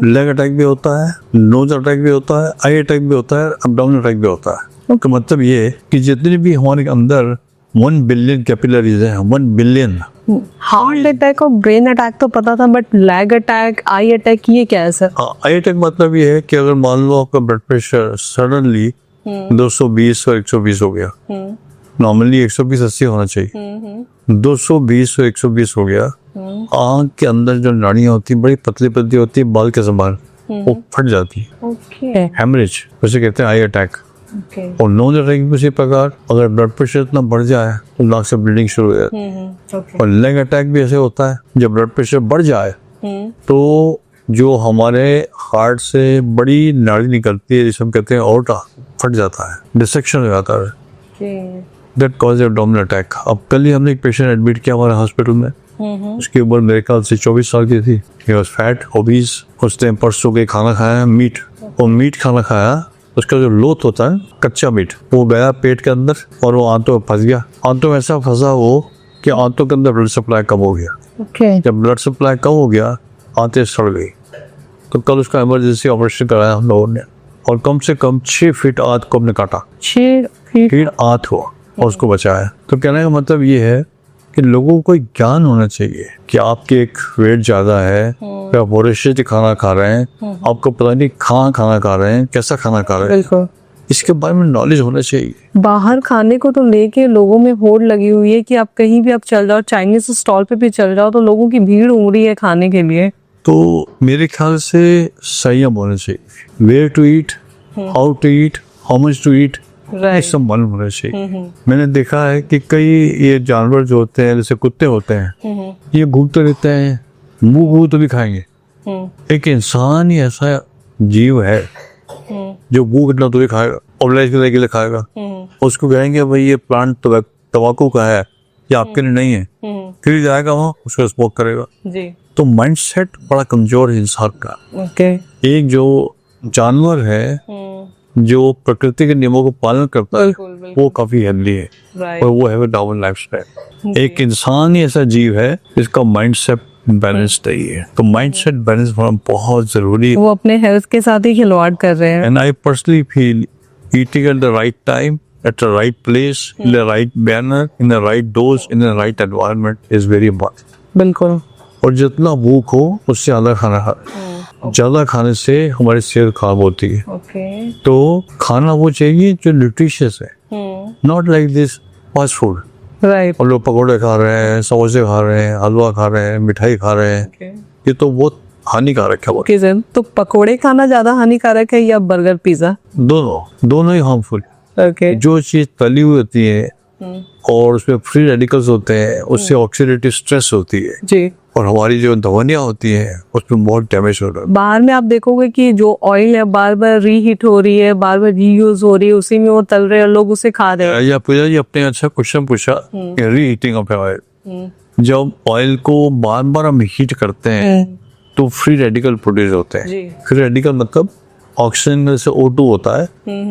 लेग अटैक भी होता है, नोज अटैक भी होता है, आई अटैक भी होता है, अब्डोमिनल अटैक भी होता है। तो मतलब ये है कि जितने भी हमारे अंदर 1 बिलियन कैपिलरीज हैं, 1 बिलियन। हार्ट अटैक और ब्रेन अटैक तो पता था, but leg attack, I attack, ये क्या है सर? आई अटैक मतलब ये है कि अगर मान लो आपका ब्लड प्रेशर सडनली 220 और 120 हो गया, नॉर्मली 120-80 होना चाहिए, 220 और 120 हो गया, आंख के अंदर जो नाड़ियां होती है बड़ी पतली पतली होती है, बाल के समान, वो फट जाती है। ओके। हेमरेज, उसे कहते हैं आई अटैक। ओके। और नोज अटैक भी उसी प्रकार, अगर ब्लड प्रेशर इतना बढ़ जाए तो नाक से ब्लीडिंग शुरू हो जाती है। और लेग अटैक भी ऐसे होता है, जब ब्लड प्रेशर बढ़ जाए तो जो हमारे हार्ट से बड़ी नाड़ी निकलती है, जिसे हम कहते हैं ऑर्टा, फट जाता है, डिसेक्शन हो जाता है। That cause abdominal attack. अब कल ही हमने एक पेशेंट एडमिट किया हमारे हॉस्पिटल में, उसकी उम्र मेरे ख्याल से 24 साल की थी। He was fat, obese. उसने परसों के खाना खाया मीट, और मीट खाना खाया, उसका जो लोथ होता है कच्चा मीट, वो गया पेट के अंदर और वो आंतों में फंस गया। आंतों में ऐसा फंसा वो कि आंतों के अंदर ब्लड सप्लाई कम हो गया। ओके। जब ब्लड सप्लाई कम हो गया, आंतें सड़ गई। तो कल उसका इमरजेंसी ऑपरेशन कराया हम लोगों ने, और कम से कम 6 फीट आंत को हमने काटा। 6 फीट आंत हुआ और उसको बचाया। तो कहने का मतलब ये है कि लोगों को ज्ञान होना चाहिए कि आपके एक वेट ज्यादा है, या वोरेशियस खाना खा रहे हैं, आपको पता नहीं कहाँ खाना खा रहे हैं, कैसा खाना खा रहे हैं, बिल्कुल। इसके बारे में नॉलेज होना चाहिए। बाहर खाने को तो लेके लोगों में होड़ लगी हुई है कि आप कहीं भी आप चल जाओ, चाइनीज स्टॉल पे भी चल जाओ तो लोगों की भीड़ उमड़ रही है खाने के लिए। तो मेरे ख्याल से संयम होना चाहिए। Where to eat, how to eat, how much to eat, ये सब मालूम होना चाहिए। मैंने देखा है कि कई ये जानवर जो होते हैं, जैसे कुत्ते होते हैं, ये घूमते रहते हैं, मुंह तो भी खाएंगे। एक इंसान ही ऐसा जीव है जो मुंह कितना तो भी खाएगा, ऑर्गेनाइज करने के लिए खाएगा। उसको कहेंगे भाई ये प्लांट तंबाकू का है, ये आपके लिए नहीं है, फिर जाएगा वहाँ उसको स्मोक करेगा। जी। तो माइंडसेट बड़ा कमजोर है इंसान का। ओके। एक जो जानवर है जो प्रकृति के नियमों को पालन करता है, वो काफी हेल्दी है, राइट। और वो है डाउन लाइफस्टाइल। एक इंसान ही ऐसा जीव है जिसका माइंडसेट बैलेंस नहीं है। तो माइंडसेट बैलेंस होना बहुत जरूरी है। वो अपने हेल्थ के साथ ही खिलवाड़ कर रहे हैं। And I personally feel eating at the right time, at the right place, in the right manner, in the right dose, in the right environment is very important. बिल्कुल। और जितना भूख हो उससे ज्यादा खाना खा, ज्यादा खाने से हमारी सेहत खराब होती है। ओके। तो खाना वो चाहिए जो न्यूट्रिशियस है, not like this fast food. Right. और लोग पकौड़े खा रहे हैं, समोसे खा रहे हैं, हलवा खा रहे हैं, मिठाई खा रहे हैं, ये तो बहुत हानिकारक है। ओके सर, तो पकोड़े खाना ज्यादा हानिकारक है या बर्गर पिज्जा? दोनों ही हार्मफुल। ओके। जो चीज तली हुई होती है और उसमें फ्री रेडिकल्स होते हैं, उससे ऑक्सीडेटिव स्ट्रेस होती है, जी। और हमारी जो धमनियां होती हैं उसमें बहुत डैमेज हो रहा है। बाहर में आप देखोगे कि जो ऑयल है बार बार रीहीट हो रही है, बार बार रीयूज हो रही है, उसी में वो तल रहे हैं, लोग उसे खा रहे हैं। या पूजा जी अपने अच्छा क्वेश्चन पूछा, रीहीटिंग ऑफ ऑयल। जब ऑयल को बार बार हम हीट करते हैं तो फ्री रेडिकल प्रोड्यूस होते हैं। जी। फ्री रेडिकल मतलब ऑक्सीजन में से O2 होता है,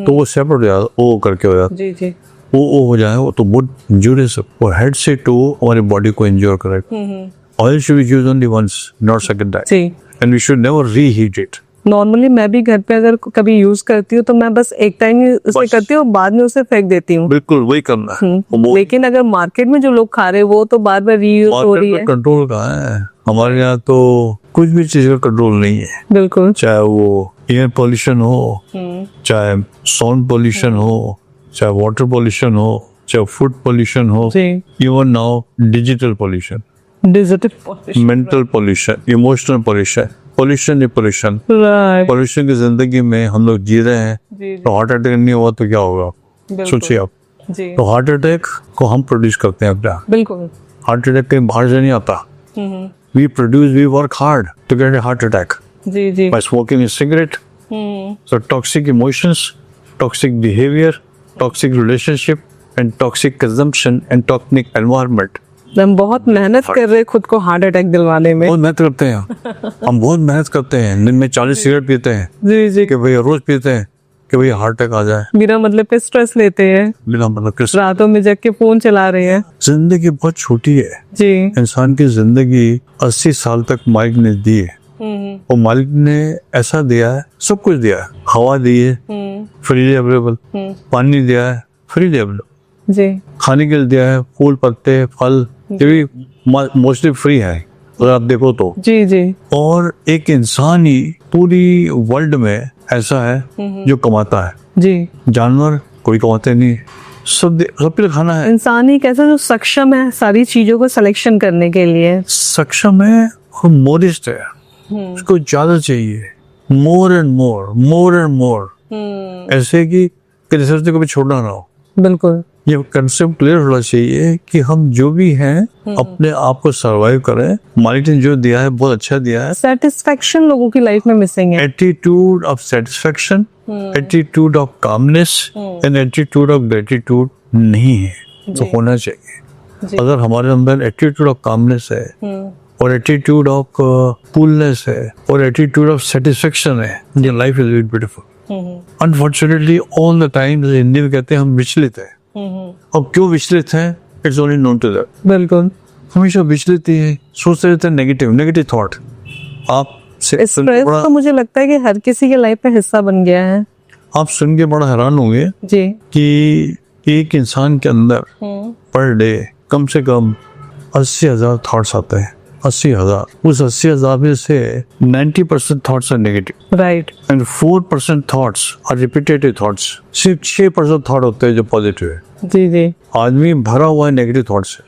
तो वो सेपरेट हो जाता है, O करके हो जाता है। जी जी। वो हो जाए वो तो बहुत इंजूरियस है, वो हेड से टू हमारी बॉडी को इंजोर करेगा। Oil should be used only once, not second time, जी। And we should never reheat it. Normally मैं भी घर पे अगर कभी यूज करती हूँ तो मैं बस एक टाइम ही उसे बस। करती हूँ, बाद में उसे फेंक देती हूँ। बिल्कुल वही करना है। वो लेकिन अगर मार्केट में जो लोग खा रहे हैं वो तो बार बार रीयूज हो रही है। कंट्रोल कहाँ है हमारे यहाँ, तो कुछ भी चीज का कंट्रोल नहीं है। बिल्कुल। चाहे वो एयर पोल्यूशन हो, चाहे साउंड पोल्यूशन हो, चाहे वाटर पोल्यूशन हो, चाहे फूड पोल्यूशन हो, जी। Even now digital pollution, digital mental pollution, emotional pollution, pollution ही पोल्यूशन। राइट। पोल्यूशन की जिंदगी में हम लोग जी रहे हैं, जी तो हार्ट अटैक नहीं हुआ तो क्या होगा सोचिए आप। जी। तो हार्ट अटैक को हम प्रोड्यूस करते हैं अपना। बिल्कुल। हार्ट अटैक कहीं बाहर से नहीं आता, we work hard to get a heart attack ji ji. by smoking a cigarette. So toxic emotions, toxic behavior, toxic relationship, and toxic consumption and toxic environment. हम बहुत मेहनत कर रहे हैं खुद को हार्ट अटैक दिलवाने में। बहुत मेहनत करते हैं हम बहुत मेहनत करते हैं, दिन में 40 सिगरेट पीते हैं जी जी। कि भाई रोज पीते हैं कि भाई हार्ट अटैक आ जाए, बिना मतलब पे स्ट्रेस लेते हैं, बिना मतलब के। रातों में जग के फोन चला रहे हैं। जिंदगी बहुत छोटी है। जी। इंसान की जिंदगी 80 साल तक मालिक ने दी है, और मालिक ने ऐसा दिया है, सब कुछ दिया है। हवा दी है फ्रीली अवेलेबल, पानी दिया है फ्रीली अवेलेबल, जी। खाने के लिए दिया है, फूल पत्ते फल, ये भी मोस्टली फ्री है अगर आप देखो तो। जी जी। और एक इंसान ही पूरी वर्ल्ड में ऐसा है जो कमाता है। जी। जानवर कोई कमाते नहीं, सबके लिए खाना है। इंसान ही कैसा जो सक्षम है सारी चीजों को सिलेक्शन करने के लिए। सक्षम है और मोरिस्ट है, उसको ज्यादा चाहिए, more and more, more and more, ऐसे कि रिसर्च को भी छोड़ना ना हो। बिल्कुल। ये कंसेप्ट क्लियर होना चाहिए कि हम जो भी हैं अपने आप को सरवाइव करें। मालिक ने जो दिया है बहुत अच्छा दिया है। सेटिस्फेक्शन लोगों की लाइफ में मिसिंग है। Attitude of satisfaction, attitude of calmness and attitude of gratitude नहीं है, तो होना चाहिए। अगर हमारे अंदर एटीट्यूड ऑफ कामनेस है और एटीट्यूड ऑफ कूलनेस है और एटीट्यूड ऑफ सेटिस्फेक्शन है, ये life is beautiful. Unfortunately all the time Hindi में कहते हैं हम विचलित हैं। अब क्यों विचलित हैं? It's only known to that. बिल्कुल। हमेशा विचलित ही है, सोचते रहते हैं नेगेटिव थॉट। आप स्ट्रेस तो मुझे लगता है कि हर किसी के लाइफ में हिस्सा बन गया है। आप सुन के बड़ा हैरान होंगे जी कि एक इंसान के अंदर पर डे कम से कम 80,000 थॉट्स आते हैं। 80,000। उस 80,000 में से 90% thoughts are negative right. And 4% thoughts are repetitive thoughts. सिर्फ 6% थॉट होते हैं जो पॉजिटिव है। जी जी। आदमी भरा हुआ है नेगेटिव थॉट से,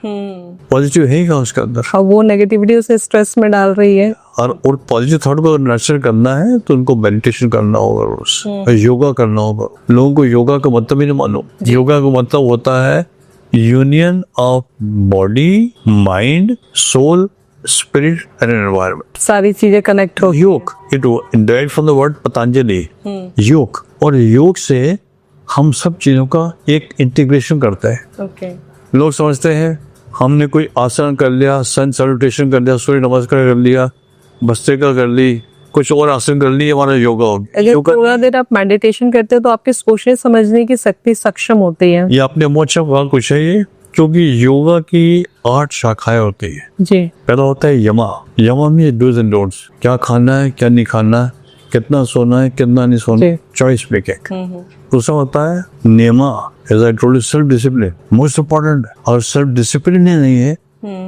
पॉजिटिव है ही कहाँ उसके अंदर। अब वो नेगेटिविटी उसे स्ट्रेस में डाल रही है। और पॉजिटिव थॉट को नर्चर करना है तो उनको मेडिटेशन करना होगा, रोज योगा करना होगा। लोगों को योगा का मतलब ही नहीं मालूम। योगा का मतलब होता है union of body, mind, soul, spirit and environment. सारी चीजें कनेक्ट हो। योग, it direct from the word Patanjali, योग। और योग से हम सब चीजों का एक इंटीग्रेशन करता है। ओके। लोग समझते हैं हमने कोई आसन कर लिया, सन सैल्यूटेशन कर लिया, सूर्य नमस्कार कर लिया, भस्त्रिका कर ली, कुछ और आसन कर ली, हमारा योगा हो गया। अगर योगा थोड़ा देर आप मेडिटेशन करते हो तो आपके सोचने समझने की शक्ति सक्षम होती है। ये आपने बहुत अच्छा सवाल पूछा है ये, क्योंकि योगा की 8 शाखाएं होती है। जी। पहला होता है यमा में डूज एंड डोंट्स, क्या खाना है क्या नहीं खाना है, कितना सोना है कितना नहीं सोना, चॉइस मेकिंग। दूसरा होता है नियमा, as I told you, self discipline most important. और सेल्फ डिसिप्लिन ही नहीं है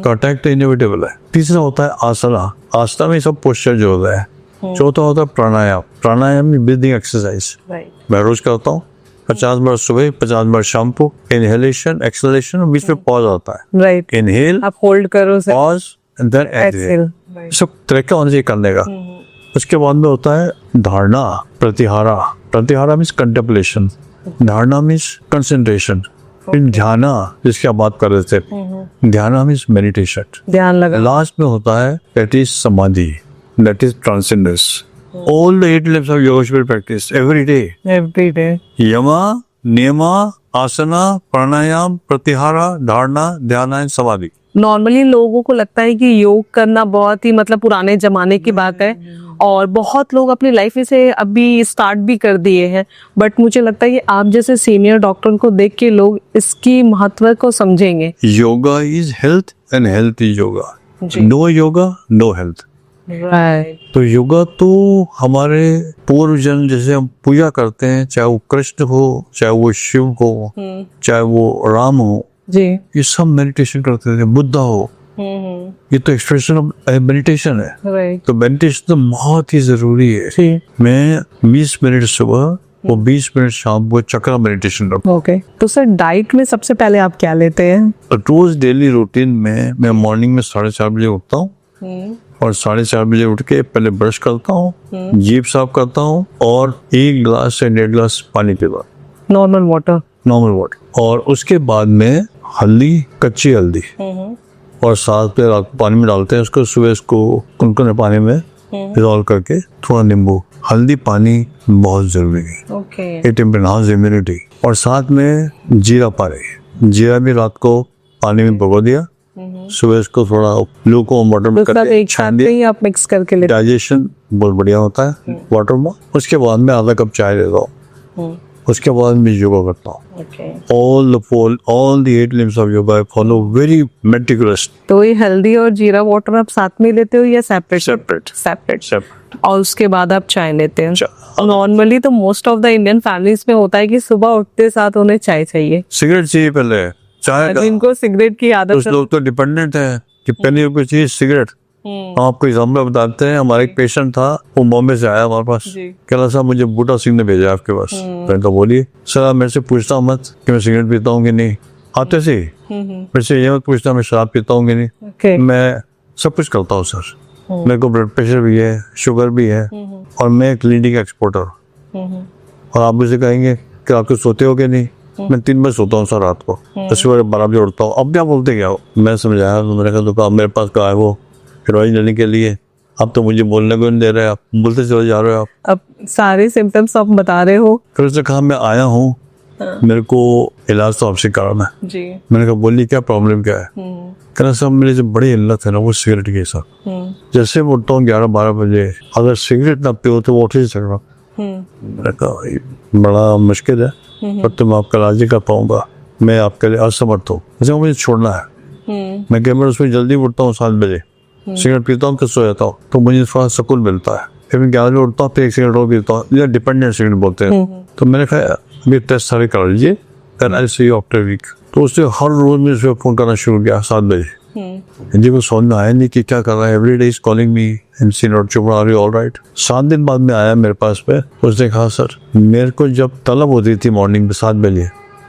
तो अटैक तो इनएविटेबल है। तीसरा होता है आसना, आसना में सब पोस्चर जो होता है। चौथा होता है प्राणायाम, प्राणायाम में ब्रीदिंग एक्सरसाइज मैं रोज करता हूँ। 50 बार सुबह, 50 बार शाम को। इनहेलेशन, एक्सहेलेशन, बीच में पॉज आता है। राइट। इनहेल, आप होल्ड करो, पॉज एंड देन एक्सहेल। सब तरीका होना चाहिए करने का। उसके बाद में होता है धारणा, प्रत्याहारा। प्रत्याहारा मीन्स कंटेम्पलेशन, धारणा मीन्स कंसंट्रेशन, फिर ध्याना जिसकी आप बात कर रहे थे, ध्याना मीन्स मेडिटेशन। ध्यान लगा। लास्ट में होता है दैट इज समाधि, that is transcendence. All the 8 levels of yoga should be practiced every day. Every day. यमा, नियमा, आसना, प्राणायाम, प्रत्याहारा, धारणा, ध्यान एंड समाधि। नॉर्मली लोगों को लगता है कि योग करना बहुत ही मतलब पुराने जमाने की बात है और बहुत लोग अपनी लाइफ में से अभी स्टार्ट भी कर दिए हैं, बट मुझे लगता है कि आप जैसे सीनियर डॉक्टर को देख के लोग इसकी महत्व को समझेंगे। Yoga is health and health is yoga. जी। No yoga no health. Right. तो योगा तो हमारे पूर्व जन्म जैसे हम पूजा करते हैं, चाहे वो कृष्ण हो, चाहे वो शिव हो, चाहे वो राम हो, जी, ये सब मेडिटेशन करते थे। बुद्धा हो, ये तो एक्सप्रेशन ऑफ मेडिटेशन है। राइट। तो मेडिटेशन तो बहुत ही जरूरी है। जी। मैं 20 मिनट सुबह और 20 मिनट शाम को चक्रा मेडिटेशन करता ओके। तो सर डाइट में सबसे पहले आप क्या लेते हैं? हूँ। रोज डेली रूटीन में मैं मॉर्निंग में 4:30 बजे उठता हूँ और 4:30 बजे उठ के पहले ब्रश करता हूँ, जीभ साफ करता हूँ और 1 गिलास से 1.5 गिलास पानी पीता हूँ, नॉर्मल वाटर। Normal water. और उसके बाद में हल्दी, कच्ची हल्दी और साथ में रात को पानी में डालते हैं उसको, सुबह इसको कुनकुने पानी में डिजोल्व करके थोड़ा नींबू। हल्दी पानी बहुत जरूरी है। ओके। It improves immunity. और साथ में जीरा पानी, जीरा भी रात को पानी में भिगो दिया, सुबह इसको थोड़ा लूकवार्म वाटर में मतलब करके एक साथ छान में दिया। ही आप मिक्स करके लेते डाइजेशन बहुत बढ़िया होता है वाटर में। उसके बाद में आधा कप चाय लेता हूँ। उसके बाद मैं योगा करता हूँ। all the 8 limbs of yoga I follow very meticulous. तो ये हल्दी और जीरा वाटर आप साथ में लेते हो या सेपरेट? सेपरेट। सेपरेट। और उसके बाद आप चाय लेते हैं? चा- नॉर्मली तो most of the Indian families में होता है कि सुबह उठते साथ उन्हें चाय चाहिए। सिगरेट चाहिए पहले, चाय तो इनको सिगरेट की आदत कुछ लोग तो डिपेंडेंट है कि पहले उनको चाहिए सिगरेट। हम आपको एग्जाम्पल बताते हैं। हमारा एक पेशेंट था, वो बॉम्बे से आया हमारे पास, जी। कह रहा साहब मुझे बूटा सिंह ने भेजा है आपके पास। मैंने कहा बोलिए। सर आप मेरे से पूछता मत कि मैं सिगरेट पीता हूँ कि नहीं, आते से मेरे से ये मत पूछता मैं शराब पीता हूँ कि नहीं। ओके। मैं सब कुछ करता हूँ सर। मेरे को ब्लड प्रेशर भी है, शुगर भी है और मैं एक लीडिंग एक्सपोर्टर। और आप मुझे कहेंगे कि आप तो सोते हो कि नहीं, मैं 3 बजे सोता हूँ सर रात को, 12 बजे उठता हूँ। अब क्या बोलते क्या हो? मैं समझाया तो मैंने कहा तो मेरे पास कहा है वो एडवाइस लेने के लिए, अब तो मुझे बोलने को नहीं दे रहे, आप बोलते चले जा रहे हो आप। अब सारे सिम्टम्स आप बता रहे हो। फिर उसने कहा मैं आया हूँ मेरे को इलाज तो आपसे कराना है। जी। मैंने कहा बोलिए क्या प्रॉब्लम क्या है? कहना साहब मेरी जो बड़ी इल्लत है ना वो सिगरेट की साहब, जैसे मैं उठता हूँ 11-12 बजे, अगर सिगरेट ना पियो तो वो उठ ही सकता। मैंने कहा ये बड़ा मुश्किल है, पर तो मैं आपका इलाज ही कर पाऊंगा, मैं आपके लिए असमर्थ हूँ, अच्छा मुझे छोड़ना है। मैं कैमरा उसमें जल्दी उठता हूँ 7 बजे, सिगरेट पीता हूँ फिर सो जाता हूँ, तो मुझे थोड़ा सुकून मिलता है। फिर मैं 11 बजे उठता हूँ फिर एक सिगरेट और पीता हूँ, या डिपेंडेंट सिगरेट बोलते हैं। तो मैंने कहा अभी टेस्ट सारे करा लीजिए, then I see you after week. तो उससे हर रोज में उसको फोन करना शुरू किया 7 बजे। जी वो समझ में आया नहीं कि क्या कर रहा है, every day is calling me and see not Chopra are you all right. 7 दिन बाद में आया मेरे पास पे, उसने कहा सर मेरे को जब तलब होती थी मॉर्निंग में 7 बजे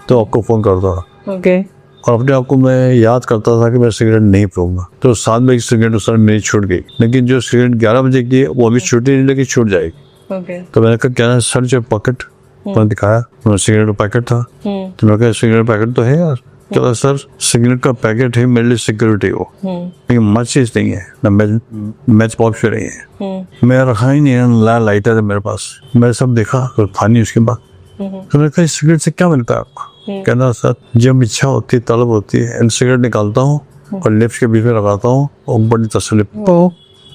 तो आपको फोन करता था, ओके। और अपने आप को मैं याद करता था कि मैं सिगरेट नहीं पीऊंगा। तो 7 बजे की सिगरेट उस समय मेरी छूट गई, लेकिन जो सिगरेट 11 बजे की है वो अभी छूटी नहीं, लेकिन छूट जाएगी। ओके। तो मैंने कहा क्या है सर, जो पैकेट मैंने दिखाया, तो सिगरेट का पैकेट था। तो मैंने कहा सिगरेट पैकेट तो है यार। चला सर सिगरेट का पैकेट है मेरे लिए सिक्योरिटी हो, लेकिन मच चीज नहीं है ना, मैच बॉक्स नहीं है, मैं रखा ही नहीं है, लाइटर है मेरे पास, मैंने सब देखा तो था नहीं। उसके बाद तो मैंने कहा सिगरेट से क्या मिलता है आपको? कहना सर जब इच्छा होती है तलब होती है, सिगरेट निकालता हूँ और लिप्स के बीच में लगाता हूँ और बड़ी तसल्ली,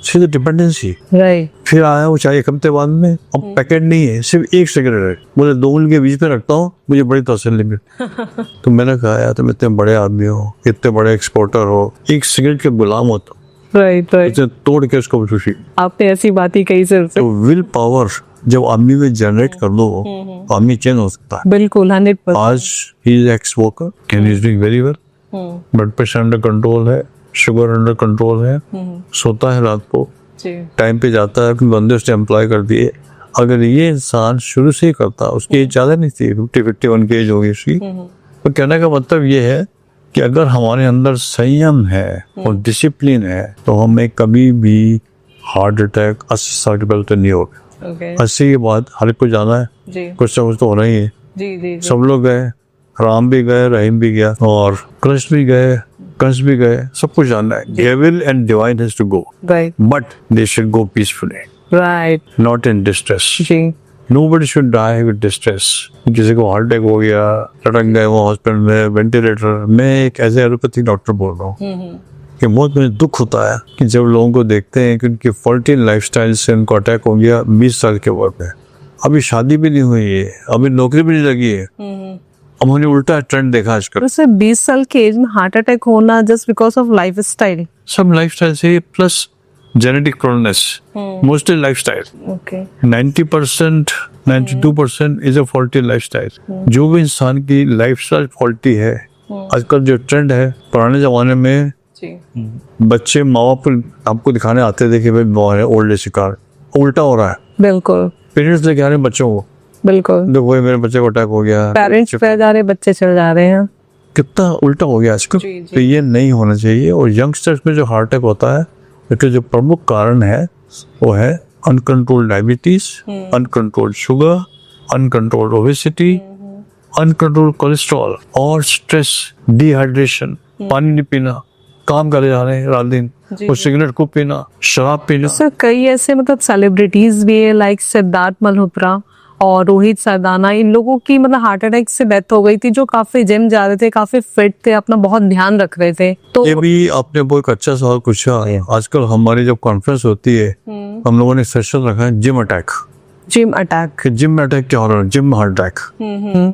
सीधे डिपेंडेंसी। राइट। फिर आया वो चाहे 1 हफ्ते बाद में, अब पैकेट नहीं है, सिर्फ एक सिगरेट है, मुझे 2 उंगली के बीच में रखता हूँ, मुझे बड़ी तसल्ली मिली। तो मैंने कहा यार तुम इतने बड़े आदमी हो, इतने बड़े एक्सपोर्टर हो, एक सिगरेट के गुलाम हो तो राइट राइट। इसे तोड़ के उसको खुशी। आपने ऐसी बात ही कही सर से। तो विल पावर जब आदमी में जनरेट कर दो तो आदमी चेंज हो सकता है। बिल्कुल 100%। आज he is x walker and he is doing very well, blood pressure under control है, शुगर अंडर कंट्रोल है, सोता है रात को, टाइम पे जाता है, अपने बंदे उसने एम्प्लॉय कर दिए। अगर ये इंसान शुरू से ही करता, उसकी एज ज्यादा नहीं थी, 50-51 की एज होगी उसकी। तो कहने का मतलब ये है कि अगर हमारे अंदर संयम है और डिसिप्लिन है तो हमें कभी भी हार्ट अटैक 80 साल के पहले तो नहीं होगा। 80 के बाद हर एक को जाना है, कुछ ना कुछ तो होना ही है। जी। सब लोग गए, राम भी गए, रहीम भी गया, और कृष्ण भी गए, कंस भी गए, सब कुछ जानना है। Devil and divine has to go, right but they should go peacefully, right. Not in distress. जी। Nobody should die with distress। किसी को हार्ट अटैक हो गया, लटक गए वो हॉस्पिटल में, वेंटिलेटर। मैं एक एज एलोपैथिक डॉक्टर बोल रहा हूँ कि बहुत मुझे दुख होता है कि जब लोगों को देखते हैं कि उनकी फॉल्टी लाइफस्टाइल से उनको अटैक हो गया 20 साल के उम्र में, अभी शादी भी नहीं हुई है, अभी नौकरी भी नहीं लगी है। अब हमने उल्टा ट्रेंड देखा आजकल। वैसे 20 साल की एज में हार्ट अटैक होना just because of life style? सब लाइफस्टाइल से, plus genetic proneness, mostly lifestyle. Okay. 90%, 92% is a faulty lifestyle. जो भी इंसान की लाइफस्टाइल फॉल्टी है, आजकल जो ट्रेंड है, पुराने जमाने में बच्चे माँ बाप आपको दिखाने आते थे कि भाई बीमार है, ओल्ड एज शिकार, उल्टा हो रहा है। बिल्कुल। पेरेंट्स लेके आ रहे हैं बच्चों को, बिल्कुल। देखो भाई मेरे बच्चे को अटैक हो गया, पेरेंट्स पे जा रहे, बच्चे चल जा रहे हैं। कितना उल्टा हो गया आजकल। तो ये नहीं होना चाहिए। और यंगस्टर्स में जो हार्ट अटैक होता है, इसके जो प्रमुख कारण है वो है uncontrolled diabetes, uncontrolled sugar, uncontrolled obesity, uncontrolled cholesterol और स्ट्रेस, डिहाइड्रेशन, पानी नहीं पीना, काम करे जा रहे हैं रात दिन, और सिगरेट को पीना, शराब पीना। सर कई ऐसे मतलब सेलिब्रिटीज भी है लाइक सिद्धार्थ मल्होत्रा और रोहित सरदाना, इन लोगों की मतलब हार्ट अटैक से डेथ हो गई थी, जो काफी जिम जा रहे थे, काफी फिट थे, अपना बहुत ध्यान रख रहे थे। तो ये भी आपने बहुत अच्छा सवाल पूछा। आजकल हमारी जब कॉन्फ्रेंस होती है, हम लोगों ने सेशन रखा है gym attack. Gym attack? Gym में अटैक क्या हो रहा है, जिम हार्ट अटैक।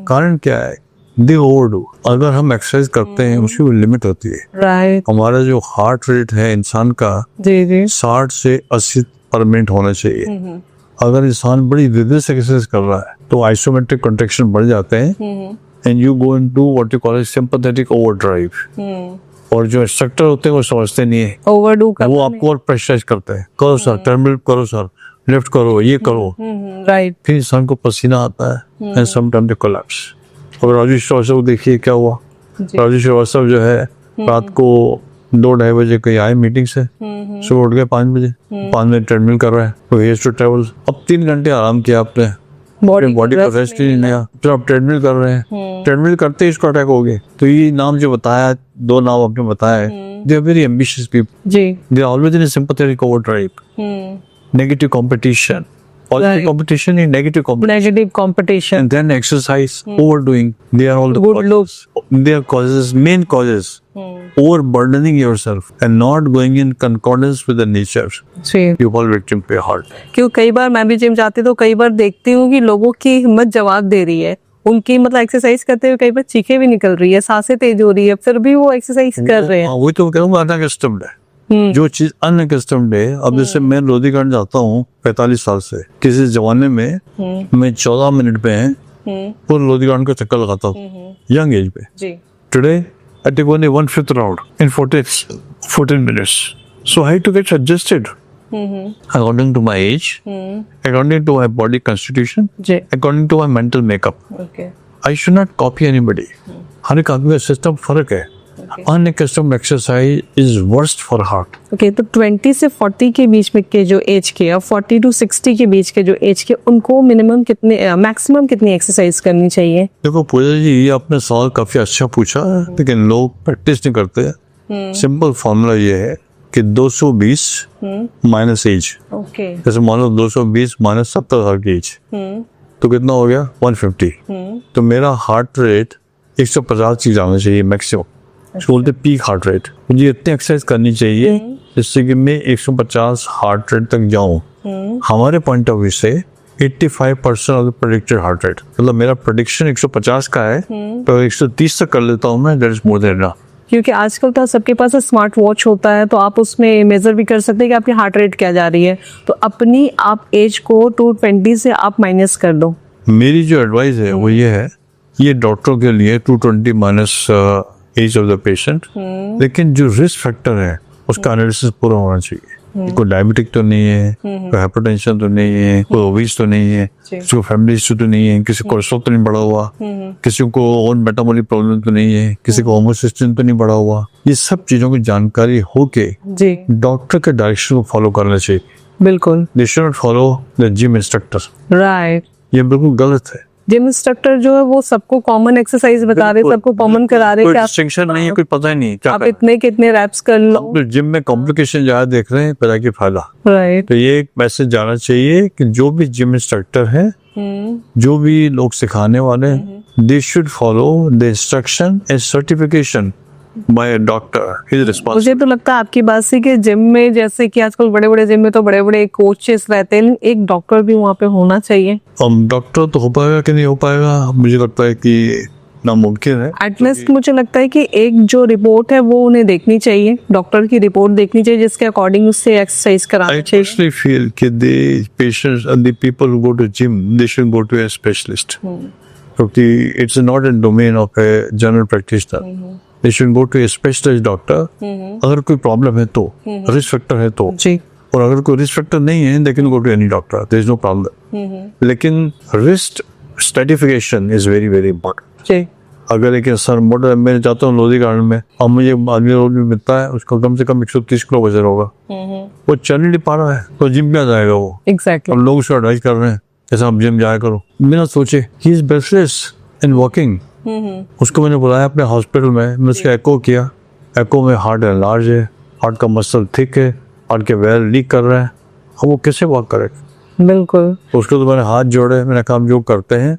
कारण क्या है? दे ओवरडू। अगर हम एक्सरसाइज करते हैं उसकी लिमिट होती है। राइट। हमारा जो हार्ट रेट है इंसान का, जी 60 से 80 पर मिनट होना चाहिए। अगर इंसान बड़ी विविध एक्सरसाइज कर रहा है तो आइसोमेट्रिक कंट्रैक्शन बढ़ जाते हैं and you go into what you call sympathetic overdrive. और जो इंस्ट्रक्टर होते हैं वो समझते नहीं है, ओवरडू कर, वो आपको और प्रेशराइज करते हैं, करो सर, टर्मिनल करो सर, लिफ्ट करो, ये करो। राइट। फिर इंसान को पसीना आता है एंड समटाइम दे कोलैप्स। और राजू श्रीवास्तव देखिए क्या हुआ। राजू श्रीवास्तव जो है रात को 2-2:30 बजे कहीं आए मीटिंग से, सुबह उठ गए 5 बजे, 5 मिनट ट्रेडमिल कर रहे हैं, तो ही टू ट्रेवल। अब 3 घंटे आराम किया आपने, बॉडी को रेस्ट ही नहीं लिया, फिर आप ट्रेडमिल कर रहे हैं, ट्रेडमिल करते ही इसको अटैक हो गए। तो ये नाम जो बताया, 2 नाम आपने बताया, they are very ambitious people. जी। They are always in sympathetic overdrive, negative competition, Positive Right. competition and negative competition. Negative competition, And then exercise, overdoing. They are all the Good causes. They are causes, main causes. Overburdening yourself and not going in concordance with the nature. जी। You fall victim to your heart. क्यों कई बार मैं भी gym जाती तो कई बार देखती हूँ कि लोगों की हिम्मत जवाब दे रही है, उनकी मतलब एक्सरसाइज करते हुए कई बार चीखें भी निकल रही है, सांसें तेज हो रही है, फिर भी वो एक्सरसाइज कर रहे हैं। हाँ, वही तो कहूँगा अनअकस्टम्ड है। जो चीज अनअकस्टम्ड है, अब जैसे मैं लोधीगढ़ जाता हूँ 45 साल से, किसी जमाने में मैं 14 मिनट में पूरे लोधीगढ़ का चक्कर लगाता हूँ यंग एज पे। जी। Today, I take only 1/5 round in 14 minutes. So I had to get adjusted according to my age, according to my body constitution, जी। according to my mental makeup. Okay. I should not copy anybody. हर एक आदमी का system फर्क है। Unaccustomed exercise is worst for heart. Okay, तो 20 से 40 के बीच में के जो एज के और 40 to 60 के बीच के जो एज के, उनको मिनिमम कितने मैक्सिमम कितनी एक्सरसाइज करनी चाहिए? देखो पूजा जी, ये आपने सवाल काफी अच्छा पूछा, लेकिन लोग प्रैक्टिस नहीं करते। सिंपल फॉर्मूला ये है कि 220 माइनस एज। ओके। जैसे मान लो 220 माइनस 70 साल की एज, तो कितना हो गया? 150। तो मेरा हार्ट रेट 150 की जाना चाहिए मैक्सिमम, इसको बोलते पीक हार्ट रेट। मुझे इतनी एक्सरसाइज करनी चाहिए जिससे कि मैं 150 हार्ट रेट तक जाऊं। हमारे पॉइंट ऑफ व्यू से 85% of the predicted heart rate, मतलब मेरा प्रेडिक्शन 150 का है, तो 130 तक कर लेता हूँ मैं, that is more than enough. क्योंकि आजकल तो सबके पास स्मार्ट वॉच होता है, तो आप उसमें मेजर भी कर सकते हैं कि आपकी हार्ट रेट क्या जा रही है, तो अपनी आप एज को 220 से आप माइनस कर दो। मेरी जो एडवाइस है वो ये है, ये डॉक्टरों के लिए 220 minus age of the patient, लेकिन जो रिस्क फैक्टर है उसका एनालिसिस पूरा होना चाहिए। कोई डायबिटिक तो नहीं है, कोई हाइपरटेंशन तो नहीं है, कोई ओबीस तो नहीं है, किसी को फैमिली इश्यू तो नहीं है, किसी को कोलेस्ट्रॉल तो नहीं बढ़ा हुआ, किसी को और मेटाबॉलिक प्रॉब्लम तो नहीं है, किसी को होमोसिस्टेम तो नहीं बढ़ा हुआ। ये सब चीजों की जानकारी होके जी। डॉक्टर के डायरेक्शन को फॉलो करना चाहिए। बिल्कुल। दे should not follow the gym instructor. Right. ये बिल्कुल गलत है। जिम इंस्ट्रक्टर जो है वो सबको कॉमन एक्सरसाइज बता रहे, सबको कॉमन करा रहे कोई कि आप डिस्टिंक्शन नहीं है, कोई पता ही नहीं क्या आप करना इतने कितने रैप्स कर लो। है। तो जिम में कॉम्प्लिकेशन ज्यादा देख रहे हैं, पैदा की फायदा। राइट। तो ये एक मैसेज जाना चाहिए कि जो भी जिम इंस्ट्रक्टर है, जो भी लोग सिखाने वाले हैं, they should follow the instruction and certification by a doctor. His responsibility. मुझे तो लगता है आपकी बात से कि जिम में, जैसे कि आजकल बड़े बड़े जिम में तो बड़े बड़े कोचेस रहते हैं, एक डॉक्टर भी वहाँ पे होना चाहिए। डॉक्टर तो हो पाएगा कि नहीं हो पाएगा, मुझे लगता है कि नामुमकिन है। एटलीस्ट मुझे लगता है कि एक जो रिपोर्ट है वो उन्हें देखनी चाहिए, डॉक्टर की रिपोर्ट देखनी चाहिए, जिसके अकॉर्डिंग उससे एक्सरसाइज कराना I चाहिए। personally feel कि the patients and the people who go to gym, they should go to a specialist. क्योंकि it's not a domain of a general practitioner. They should go to a specialist doctor. अगर कोई problem है तो, risk factor है तो, जी। और अगर कोई रिस्क फैक्टर नहीं है, they can go to any doctor. There is no problem. लेकिन risk stratification is very very important. जी। अगर एक इंसान मोटर, मैं जाता हूँ लोधी गार्डन में, अब मुझे आदमी रोड में मिलता है, उसका कम से कम 130 किलो वजन होगा, वो चल नहीं पा रहा है, तो जिम में जाएगा वो। एग्जैक्टली। अब लोग उसको एडवाइस कर रहे हैं जैसा आप जिम जाया करो, बिना सोचे। He is breathless in walking. उसको मैंने बुलाया अपने हॉस्पिटल में, मैंने उसका एको किया, एको में हार्ट लार्ज है, हार्ट का मसल थिक है, हार्ट के वेल लीक कर रहा है, अब वो कैसे वॉक करे? बिल्कुल। तो उसको तो मैंने हाथ जोड़े, मैंने कहा जो करते हैं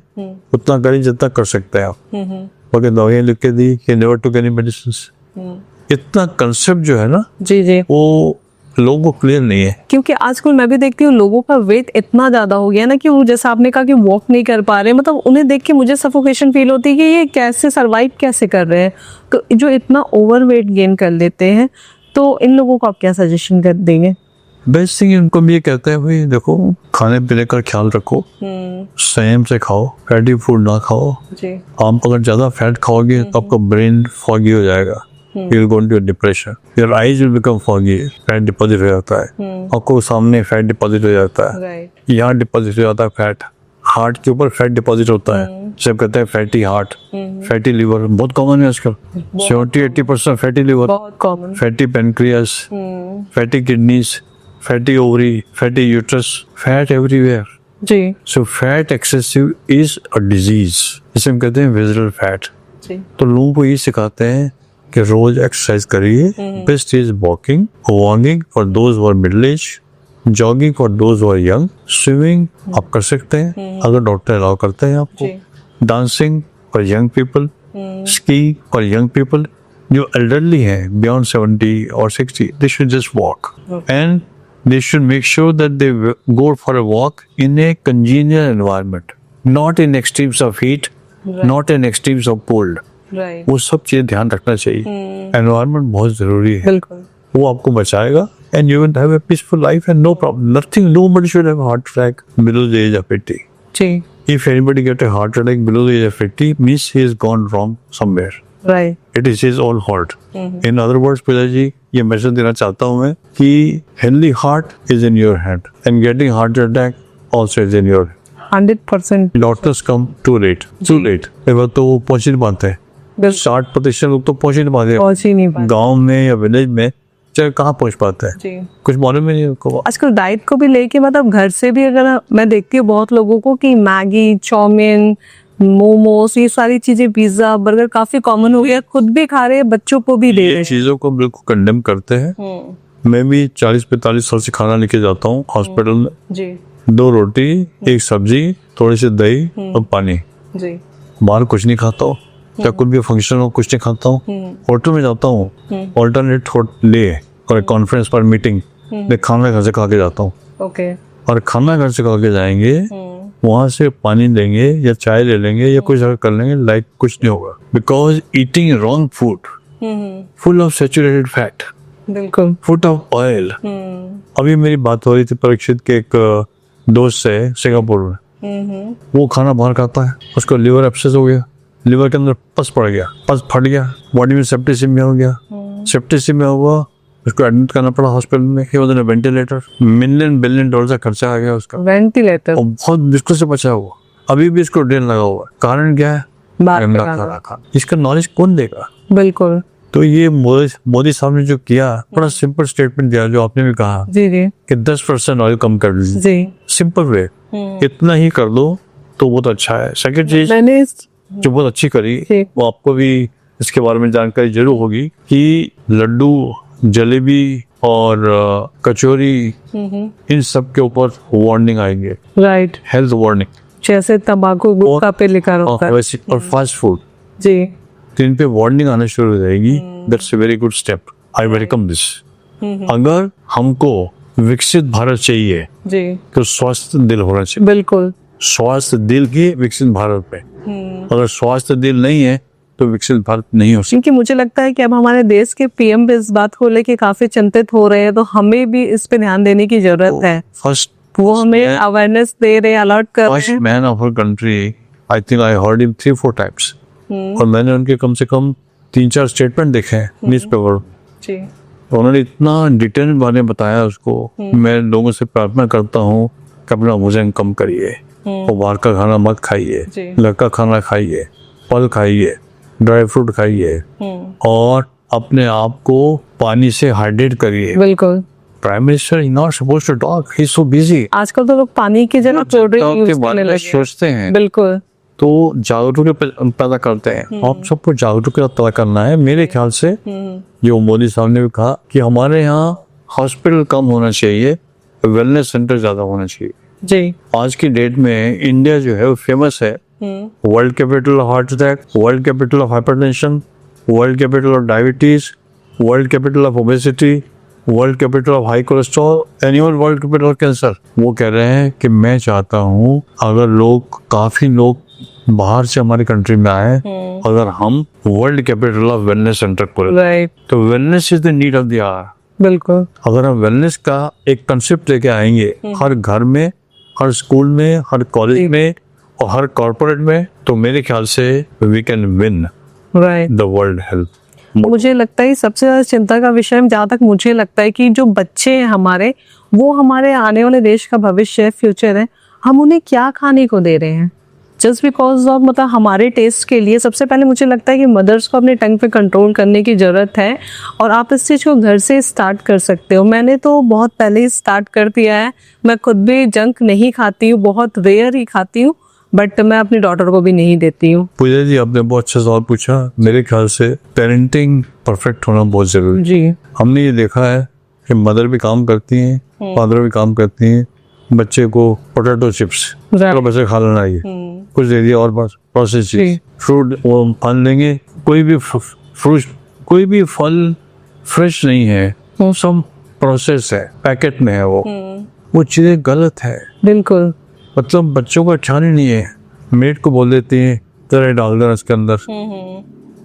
उतना करें जितना कर सकते हैं आप। ओके, दवाइयाँ लिख के दी कि नेवर टुक एनी मेडिसिन। इतना कंसेप्ट जो है ना, जी जी, वो लोगों को क्लियर नहीं है। क्योंकि आजकल मैं भी देखती हूँ लोगों का वेट इतना ज्यादा हो गया ना कि वो, जैसा आपने कहा कि वॉक नहीं कर पा रहे, मतलब उन्हें देख के मुझे सफोकेशन फील होती है कि ये कैसे सरवाइव कैसे कर रहे हैं। तो जो इतना ओवर वेट गेन कर लेते हैं, तो इन लोगों को आप क्या सजेशन कर देंगे? बेस्ट थिंग उनको भी ये कहते हैं, भाई देखो, खाने पीने का ख्याल रखो, संयम से खाओ, फैटी फूड ना खाओ। जी। आप अगर ज्यादा फैट खाओगे तो आपका ब्रेन फॉगी हो जाएगा, you will go into a depression, your eyes will become foggy, fat deposit हो जाता है, आपको सामने फैट डिपॉजिट हो जाता है, राइट। यहाँ डिपॉजिट हो जाता है फैट, हार्ट के ऊपर फैट डिपॉजिट होता है, सब कहते हैं फैटी हार्ट, फैटी लिवर बहुत कॉमन है आजकल, 70-80% फैटी लिवर, बहुत common. Fatty pancreas, fatty kidneys, fatty ovary, fatty uterus, fat everywhere. जी। So fat excessive is a disease, जिसे हम कहते हैं विजरल फैट। जी। तो लोगों को ये सिखाते हैं कि रोज एक्सरसाइज करिए। Best is walking for those who are middle age, jogging for those who are young, swimming आप कर सकते हैं अगर डॉक्टर अलाउ करते हैं आपको, dancing for young people, ski for young people. जो एल्डरली हैं बियॉन्ड 70 और 60, they should just walk and they should make sure that they go for a walk in a congenial environment, not in extremes of heat, not in extremes of cold. Right, वो सब चीजें ध्यान रखना चाहिए। Environment बहुत जरूरी है, बिल्कुल, वो आपको बचाएगा and you will have a peaceful life and no problem, nothing, nobody should have a heart attack below the age of 80. जी, If anybody get a heart attack below the age of 80 means he has gone wrong somewhere. Right, It is his own fault. In other words, पूजा जी, ये message देना चाहता हूँ मैं कि healthy heart is in your hand and getting heart attack also is in your hand. 100%, Doctors come too late. एक बार तो वो पहुंच ही नहीं पाते हैं। 60% लोग तो पहुंच ही नहीं पाते। पहुंच ही नहीं पाते। गाँव में या विलेज में चाहे कहाँ पहुंच पाता है, जी, कुछ मालूम ही नहीं उनको। आजकल डाइट को भी लेके मतलब घर से भी अगर मैं देखती हूँ बहुत लोगों को कि मैगी, चाउमीन, मोमोस, ये सारी चीजें, पिज्जा, बर्गर काफी कॉमन हो गया, खुद भी खा रहे हैं, बच्चों को भी दे रहे ये हैं। चीजों को बिल्कुल कंडेम करते हैं। मैं भी 40-45 साल से खाना लेके जाता हूँ हॉस्पिटल में। जी, 2 रोटी, 1 सब्जी, थोड़ी सी दही और पानी। जी, बाहर कुछ नहीं खाता हूँ, चाहे कुछ भी फंक्शन हो कुछ नहीं खाता हूँ। होटल में जाता हूँ ऑल्टरनेट ले और कॉन्फ्रेंस पर मीटिंग मैं खाना घर से खा के जाता हूँ। ओके, और खाना घर से खा के जाएंगे, वहां से पानी लेंगे या चाय ले लेंगे या कुछ अगर कर लेंगे, लाइक कुछ नहीं होगा। Because eating wrong food full of saturated fat, बिल्कुल, फुल ऑफ ऑयल। अभी मेरी बात हो रही थी परीक्षित के एक दोस्त से सिंगापुर में। वो खाना बाहर खाता है, उसको लिवर एब्सेस हो गया, लिवर के अंदर पस पड़ गया, पस फट गया, बॉडी में सेप्टिसिमिया हो गया, सेप्टिसिमिया हुआ, उसको एडमिट करना पड़ा हॉस्पिटल में। He was on a ventilator, $1 billion का खर्चा आ गया उसका, वेंटिलेटर, और बहुत मुश्किल से बचा हुआ। अभी भी इसको ड्रेन लगा हुआ है। कारण क्या है? बाहर गंदा का खाना खा। इसका नॉलेज कौन देगा? बिल्कुल, तो ये मोदी साहब ने जो किया, बड़ा सिंपल स्टेटमेंट दिया, जो आपने भी कहा जी, जी, कि 10% ऑयल कम कर दीजिए। जी, सिंपल वे, इतना ही कर दो तो बहुत अच्छा है। सेकंड चीज मैंने जो बहुत अच्छी करी, जी, वो आपको भी इसके बारे में जानकारी जरूर होगी कि लड्डू, जलेबी और कचौरी, इन सब के ऊपर वार्निंग आएंगे, राइट, हेल्थ वार्निंग। जैसे तंबाकू गुटखा पे लिखा रहता है, वैसे और फास्ट फूड, जी, तो इन पे वार्निंग आना शुरू हो जाएगी। That's a very good step, I welcome this. अगर हमको विकसित भारत चाहिए जी, तो स्वस्थ दिल होना चाहिए। बिल्कुल, स्वास्थ्य दिल की विकसित भारत में, अगर स्वास्थ्य दिल नहीं है तो विकसित भारत नहीं हो सकता। क्योंकि मुझे लगता है कि अब हमारे देश के पीएम भी इस बात को लेके काफी चिंतित हो रहे हैं, तो हमें भी इस पे ध्यान देने की जरूरत है। फर्स्ट वो हमें अवेयरनेस दे रहे हैं, अलर्ट कर रहे फर्स्ट हैं। Man of our country, I think I heard him 3-4 times, और मैंने उनके कम से कम 3-4 स्टेटमेंट देखे हैं न्यूज पेपर। जी, उन्होंने इतना डिटेल बारे में बताया उसको। मैं लोगों से प्रार्थना करता हूँ कि अपना वजन कम करिए, और बाहर का खाना मत खाइए, जी, घर का खाना खाइए, फल खाइए, ड्राई फ्रूट खाइए, और अपने आप को पानी से हाइड्रेट करिए। बिल्कुल, prime minister is not supposed to talk, he is so busy. आजकल तो लोग पानी की जगह कोल्ड ड्रिंक के यूज बारे करने में लगे हैं। सोचते हैं, बिल्कुल, तो जागरूकता पैदा करते हैं। आप सबको जागरूकता पैदा करना है। मेरे ख्याल से जो मोदी साहब ने भी कहा कि हमारे यहाँ हॉस्पिटल कम होना चाहिए, वेलनेस सेंटर ज्यादा होना चाहिए। जी, आज की डेट में इंडिया जो है वो फेमस है, world capital of heart attack, world capital of hypertension, world capital of diabetes, world capital of obesity, world capital of high cholesterol, animal world capital of cancer. वो कह रहे हैं कि मैं चाहता हूँ अगर काफी लोग बाहर से हमारी कंट्री में आए, अगर हम world capital of wellness centre खोलें, राइट, तो wellness is the need of the hour. बिल्कुल, अगर हम वेलनेस का एक कंसेप्ट लेके आएंगे हर घर में, हर स्कूल में, हर कॉलेज में और हर कॉर्पोरेट में, तो मेरे ख्याल से we can win right. The world health. मुझे लगता है सबसे ज्यादा चिंता का विषय, जहाँ तक मुझे लगता है कि जो बच्चे हैं हमारे, वो हमारे आने वाले देश का भविष्य है, फ्यूचर है। हम उन्हें क्या खाने को दे रहे हैं जस्ट बिकॉज ऑफ मतलब हमारे टेस्ट के लिए। सबसे पहले मुझे लगता है कि मदर्स को अपने टंग पे कंट्रोल करने की ज़रूरत है, और आप इस चीज़ को घर से स्टार्ट कर सकते हो। मैंने तो बहुत पहले ही स्टार्ट कर दिया है। मैं खुद भी जंक नहीं खाती हूँ, बहुत रेयर ही खाती हूँ, बट मैं अपनी डॉटर को भी नहीं देती हूँ। पूजा जी, आपने बहुत अच्छा सवाल पूछा। मेरे ख्याल से पेरेंटिंग परफेक्ट होना बहुत जरूरी है। जी, हमने ये देखा है कि मदर भी काम करती हैं, फादर भी काम करती हैं, बच्चे को पोटैटो चिप्स चलो बच्चे खा लेना, ये कुछ दे दिया और बस प्रोसेस चीज। फ्रूट वो फल लेंगे, कोई भी फ्रूट कोई भी फल फ्रेश नहीं है, वो सब प्रोसेस है, पैकेट में है, वो चीजें गलत है। बिल्कुल। मतलब बच्चों को अच्छा नहीं है, मेट को बोल देते हैं तरह डाल देना इसके अंदर,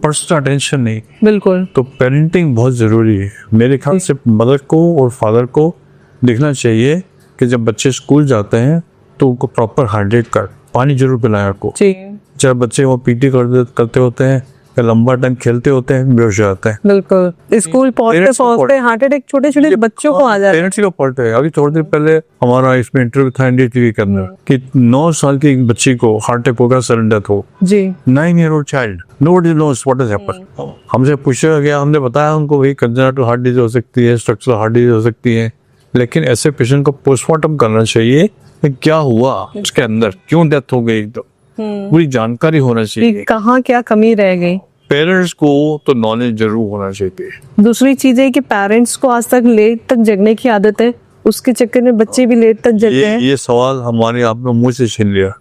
पर्सनल अटेंशन नहीं। बिल्कुल। तो पेरेंटिंग बहुत ज़रूरी है मेरे ख्याल से। मदर को और फादर को देखना चाहिए कि जब बच्चे स्कूल जाते हैं तो उनको प्रॉपर हाइड्रेट कर, पानी जरूर पिलाएं उनको। जी जब बच्चे वो पीटी करते होते हैं या लंबा टाइम खेलते होते हैं, बेहोश हो जाते हैं। बिल्कुल। स्कूल पहुंचते हार्ट अटैक छोटे छोटे बच्चों को आ जाता है। पेरेंट्स का फॉल्ट है। अभी थोड़ी देर पहले हमारा इसमें इंटरव्यू था NDTV के अंदर कि 9 साल की एक बच्ची को हार्ट अटैक होगा, सडन डेथ हो। जी 9-year-old child, nobody knows what has happened। हमसे पूछा गया, हमने बताया उनको भाई कंजेनिटल हार्ट डिजीज हो सकती है, स्ट्रक्चरल हार्ट डिजीज हो सकती है, लेकिन ऐसे पेशेंट को पोस्टमार्टम करना चाहिए कि क्या हुआ उसके अंदर, क्यों डेथ हो गई, तो पूरी जानकारी होना चाहिए। कहाँ क्या कमी रह गई। पेरेंट्स को तो नॉलेज जरूर होना चाहिए। दूसरी चीज है कि पेरेंट्स को आज तक लेट तक जगने की आदत है, उसके चक्कर में बच्चे भी लेट तक जगते हैं। ये सवाल हमारे आपने मुंह से छीन लिया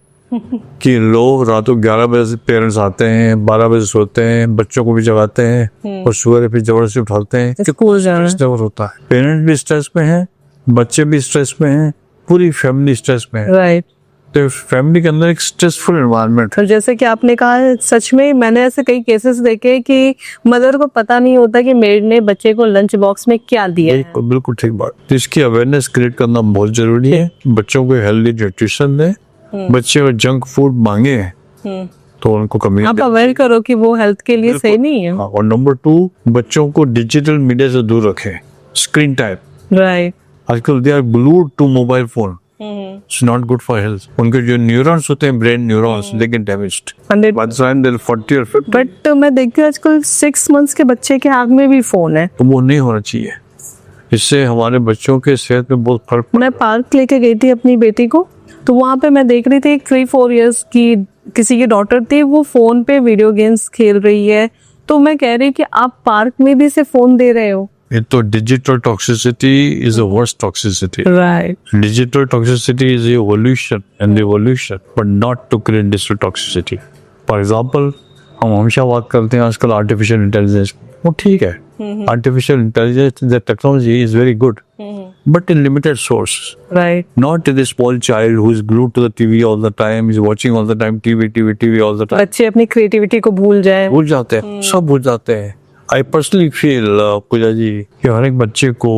कि लोग रातों 11 बजे से पेरेंट्स आते हैं, 12 बजे सोते हैं, बच्चों को भी जगाते हैं और सुबह फिर जबरदस्ती उठाते हैं। स्कूल जाना होता है। पेरेंट्स भी स्ट्रेस में हैं, बच्चे भी स्ट्रेस में हैं, पूरी फैमिली स्ट्रेस में है। राइट। तो फैमिली के अंदर एक स्ट्रेसफुल एनवायरनमेंट है। और जैसे कि आपने कहा, सच में मैंने ऐसे कई केसेस देखे कि मदर को पता नहीं होता कि मेड ने बच्चे को लंच बॉक्स में क्या दिया है। बिल्कुल ठीक बात। तो इसकी अवेयरनेस क्रिएट करना बहुत जरूरी है। बच्चों को हेल्दी न्यूट्रिशन दें, बच्चे को जंक फूड मांगे तो उनको कमी आप अवेयर करो कि वो हेल्थ के लिए सही नहीं है। और नंबर 2, बच्चों को डिजिटल मीडिया से दूर रखें, स्क्रीन टाइम। राइट। आजकल they are glued to mobile phone, it's not good for health. उनके जो न्यूरॉन्स होते हैं, brain neurons, they get damaged by the time they 40 और 50। बट मैं देखती हूँ आजकल 6 मंथ्स के बच्चे के हाथ में भी फोन है। तो वो नहीं होना चाहिए, इससे हमारे बच्चों के सेहत में बहुत फर्क। मैं पार्क लेके गई थी अपनी बेटी को, तो वहां पे मैं देख रही थी एक 3-4 इयर्स की किसी की डॉटर थी, वो फोन पे वीडियो गेम्स खेल रही है। तो मैं कह रही कि आप पार्क में भी से फोन दे रहे हो। ये तो digital toxicity is the worst toxicity. Right. Digital toxicity is evolution and evolution, but not to create digital toxicity. For example, हम हमेशा बात करते हैं आजकल आर्टिफिशियल इंटेलिजेंस, वो ठीक है, artificial intelligence the technology is very good, but in limited source. Right. Not to the small child who is glued to the TV all the time, is watching all the time TV all the time. बच्चे अपनी creativity को भूल जाए। भूल जाते हैं, सब भूल जाते हैं। I personally feel पूजा जी कि हर एक बच्चे को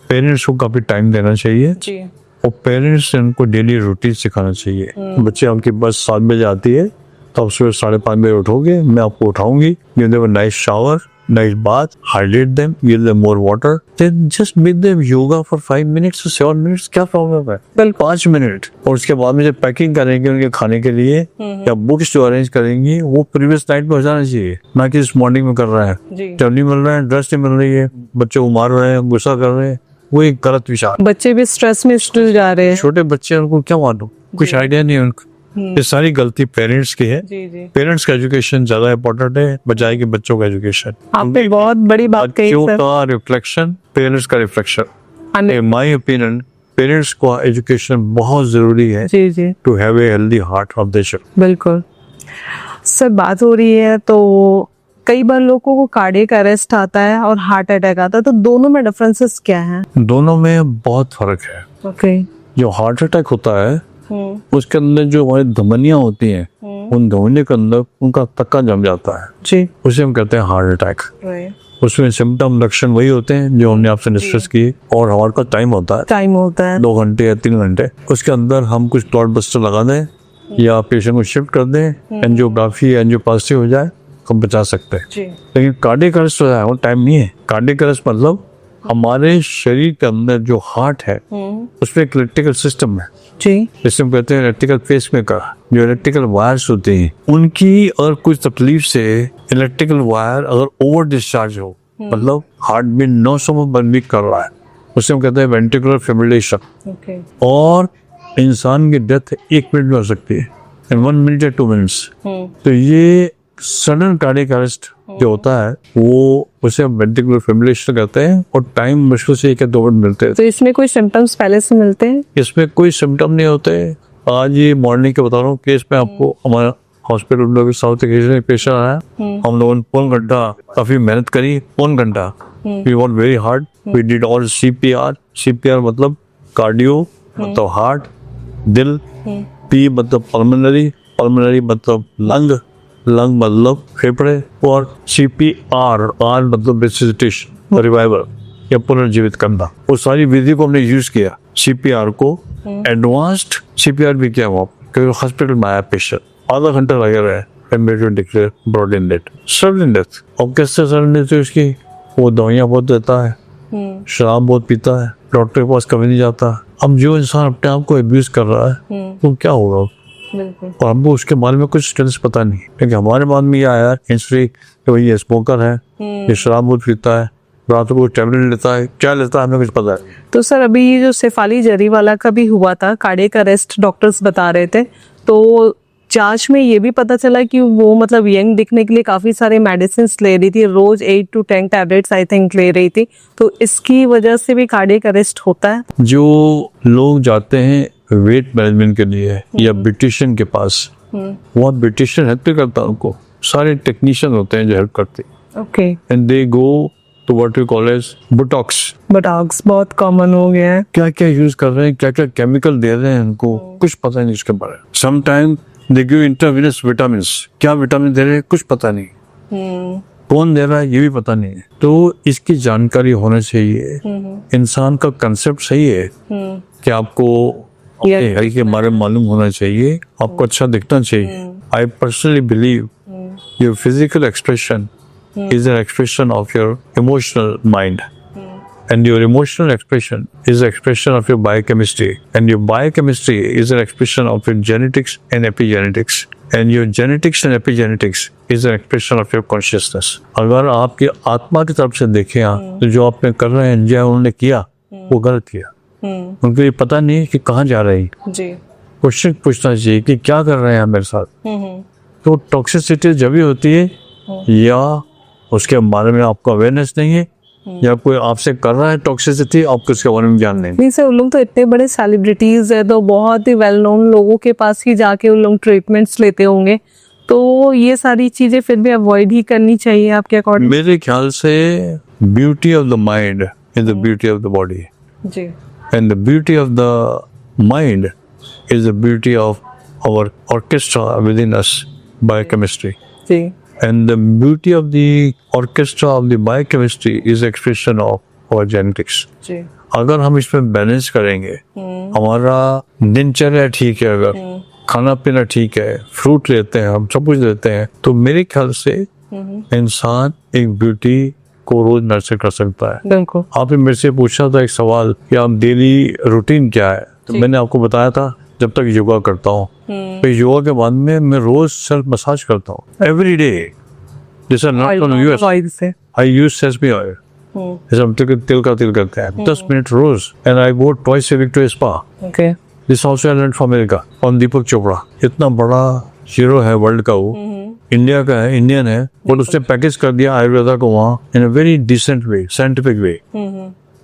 पेरेंट्स को काफी टाइम देना चाहिए जी। और पेरेंट्स से उनको डेली रूटीन सिखाना चाहिए। बच्चे आपकी बस 7 बजे आती है तो आप सुबह 5:30 बजे उठोगे, मैं आपको उठाऊंगी, give them a nice shower, nice bath, hydrate them, give them more water, then just make them yoga for 5 minutes to 7 minutes। क्या प्रॉब्लम है? 5 मिनट। और उसके बाद में जब पैकिंग करेंगे उनके खाने के लिए या बुक्स जो अरेंज करेंगी, वो प्रीवियस नाइट में हो जाना चाहिए, ना कि इस मॉर्निंग में कर रहा है। टाइम नहीं मिल रहा है, ड्रेस नहीं मिल रही है, बच्चे को मार रहे हैं, गुस्सा कर रहे हैं, वो एक गलत विचार। बच्चे भी स्ट्रेस में जा रहे हैं। छोटे बच्चे, उनको क्या मालूम, कुछ आइडिया नहीं है उनको। ये सारी गलती पेरेंट्स की है। पेरेंट्स का एजुकेशन ज्यादा इम्पोर्टेंट है बजाय कि बच्चों का एजुकेशन। आपने बहुत बड़ी बात कही बच्चों सर। का रिफ्लेक्शन, पेरेंट्स का reflection. In my opinion, parents का एजुकेशन बहुत जरूरी है जी जी to have a healthy heart of the child. बिल्कुल। सर बात हो रही है तो कई बार लोगों को कार्डियक अरेस्ट आता है और हार्ट अटैक आता है, तो दोनों में डिफरेंसेस क्या हैं? दोनों में बहुत फर्क है। ओके। जो हार्ट अटैक होता है उसके अंदर जो हमारी धमनियां होती हैं, उन धमनियों के अंदर उनका तक्का जम जाता है जी, उसे हम कहते हैं हार्ट अटैक। उसमें सिम्टम लक्षण वही होते हैं जो हमने आपसे डिस्कस किए, और हमारे पास टाइम होता है 2 घंटे या 3 घंटे। उसके अंदर हम कुछ क्लॉट बस्टर लगा दें या पेशेंट को शिफ्ट कर दें, एंजियोग्राफी एंजियोप्लास्टी हो जाए, हम बचा सकते हैं। लेकिन कार्डियक अरेस्ट हो जाए वो टाइम नहीं है। कार्डियक अरेस्ट मतलब हमारे शरीर के अंदर जो हार्ट है उसमें एक इलेक्ट्रिकल सिस्टम है जी, जिसे हम कहते हैं इलेक्ट्रिकल पेसमेकर। जो इलेक्ट्रिकल वायर्स होते हैं उनकी और कुछ तकलीफ से इलेक्ट्रिकल वायर अगर ओवर डिस्चार्ज हो, मतलब हार्ट बीट 900 में बर्न कर रहा है, उसे हम कहते हैं वेंट्रिकुलर फिब्रिलेशन। और इंसान की डेथ 1 मिनट में हो सकती है, इन 1 मिनट या 2 मिनट्स। तो ये सडन कार्डियक अरेस्ट जो होता है वो उसे वेंट्रिकुलर फिब्रिलेशन कहते हैं और टाइम मुश्किल से 1 या 2 मिनट मिलते हैं। तो इसमें कोई सिम्टम्स पहले से मिलते हैं? इसमें कोई सिम्टम नहीं होते। आज ये मॉर्निंग के बता रहा हूँ केस में आपको, हमारा हॉस्पिटल में साउथ एशिया पेशेंट आया, हम लोगों ने 1 घंटा काफी मेहनत करी, 1 घंटा we work very hard, we did all CPR मतलब कार्डियो मतलब हार्ट, दिल, P मतलब पल्मोनरी मतलब लंग मतलब फेफड़े, और CPR R मतलब रिससिटेशन रिवाइवल या पुनर्जीवित करना। वो सारी विधि को हमने यूज किया। CPR को एडवांस्ड CPR भी किया वहाँ, क्योंकि हॉस्पिटल में आया पेशेंट, आधा घंटा लगे रहे, declare brought death, sudden death. और कैसे सडन डेथ है उसकी? वो दवाइयाँ बहुत देता है, शराब बहुत पीता है, डॉक्टर के पास कभी नहीं जाता। अब जो इंसान अपने आप को अब्यूज कर रहा है तो क्या होगा? बिल्कुल। और हमको उसके बारे में कुछ डिटेल्स पता नहीं, क्योंकि हमारे बाद में ये आया हिस्ट्री कि भाई ये स्मोकर है, ये शराब बहुत पीता है, रातों को टैबलेट लेता है, क्या लेता है हमें कुछ पता है। तो सर अभी ये जो शेफाली जरी वाला का भी हुआ था, कार्डियक अरेस्ट डॉक्टर्स बता रहे थे, तो जांच में ये भी पता चला कि वो मतलब यंग दिखने के लिए काफी सारे मेडिसिन ले रही थी, रोज 8 to 10 टैबलेट्स आई थिंक ले रही थी, तो इसकी वजह से भी कार्डियक अरेस्ट होता है? जो लोग जाते हैं वेट मैनेजमेंट के लिए या ब्यूटिशियन के पास, वहाँ ब्यूटिशियन हेल्प भी करता है उनको, सारे टेक्नीशियन होते हैं जो हेल्प करते हैं। Okay. And they go to what we call as botox बहुत कॉमन हो गया है। क्या क्या यूज कर रहे हैं, क्या क्या केमिकल दे रहे हैं, उनको कुछ पता नहीं इसके बारे में। Sometime they give intravenous vitamins, क्या विटामिन दे रहे हैं कुछ पता नहीं, कौन दे रहा है ये भी पता नहीं है। तो इसकी जानकारी होना चाहिए। इंसान का कंसेप्ट सही है कि आपको अपने हेल्थ के बारे में मालूम होना चाहिए, आपको अच्छा दिखना चाहिए। I personally believe your physical expression is an expression of your emotional mind, and your emotional expression is an expression of your biochemistry, and your biochemistry is an expression of your genetics and epigenetics, and your genetics and epigenetics is an expression of your consciousness. अगर आपकी आत्मा की तरफ से देखें तो जो आपने कर रहे हैं, जो उन्होंने किया वो गलत किया। उनको ये पता नहीं है कि कहाँ जा रहे हैं। जी। क्वेश्चन पूछना चाहिए कि क्या कर रहे हैं मेरे साथ। तो टॉक्सिसिटी जब भी होती है या उसके बारे में आपको अवेयरनेस नहीं है, या कोई आपसे कर रहा है टॉक्सिसिटी, आपको उसके बारे में ज्ञान नहीं। सर उन लोग तो इतने बड़े सेलिब्रिटीज है, तो बहुत ही वेल नोन लोगों के पास ही जाके उन लोग ट्रीटमेंट्स लेते होंगे, तो ये सारी चीजें फिर भी अवॉइड ही करनी चाहिए आपके अकॉर्डिंग? मेरे ख्याल से beauty of the mind is the beauty of the body, जी, and the beauty of the mind is the beauty of our orchestra within us, biochemistry. जी। And the beauty of the orchestra of the biochemistry is expression of our genetics. जी। अगर हम इसमें balance करेंगे, हमारा दिनचर्या ठीक है, अगर खाना पीना ठीक है, फ्रूट लेते हैं, हम सब कुछ लेते हैं, तो मेरे ख्याल से इंसान एक ब्यूटी को रोज नर्चर कर सकता है। बिल्कुल। आपने मेरे से पूछा था एक सवाल कि आप डेली रूटीन क्या है, तो मैंने आपको बताया था जब तक योगा करता हूँ, तो योगा के बाद में मैं रोज सेल्फ मसाज करता हूँ एवरी डे। जैसे आई यूज सेसमी ऑयल, जैसे हम तिल का तेल करते हैं 10 मिनट रोज, and I go twice a week to spa. Okay. This also I learn from America from Deepak Chopra. इतना बड़ा हीरो है वर्ल्ड का, वो इंडिया का है, इंडियन है, और उसने पैकेज कर दिया आयुर्वेदा को वहाँ in a very decent way, scientific way.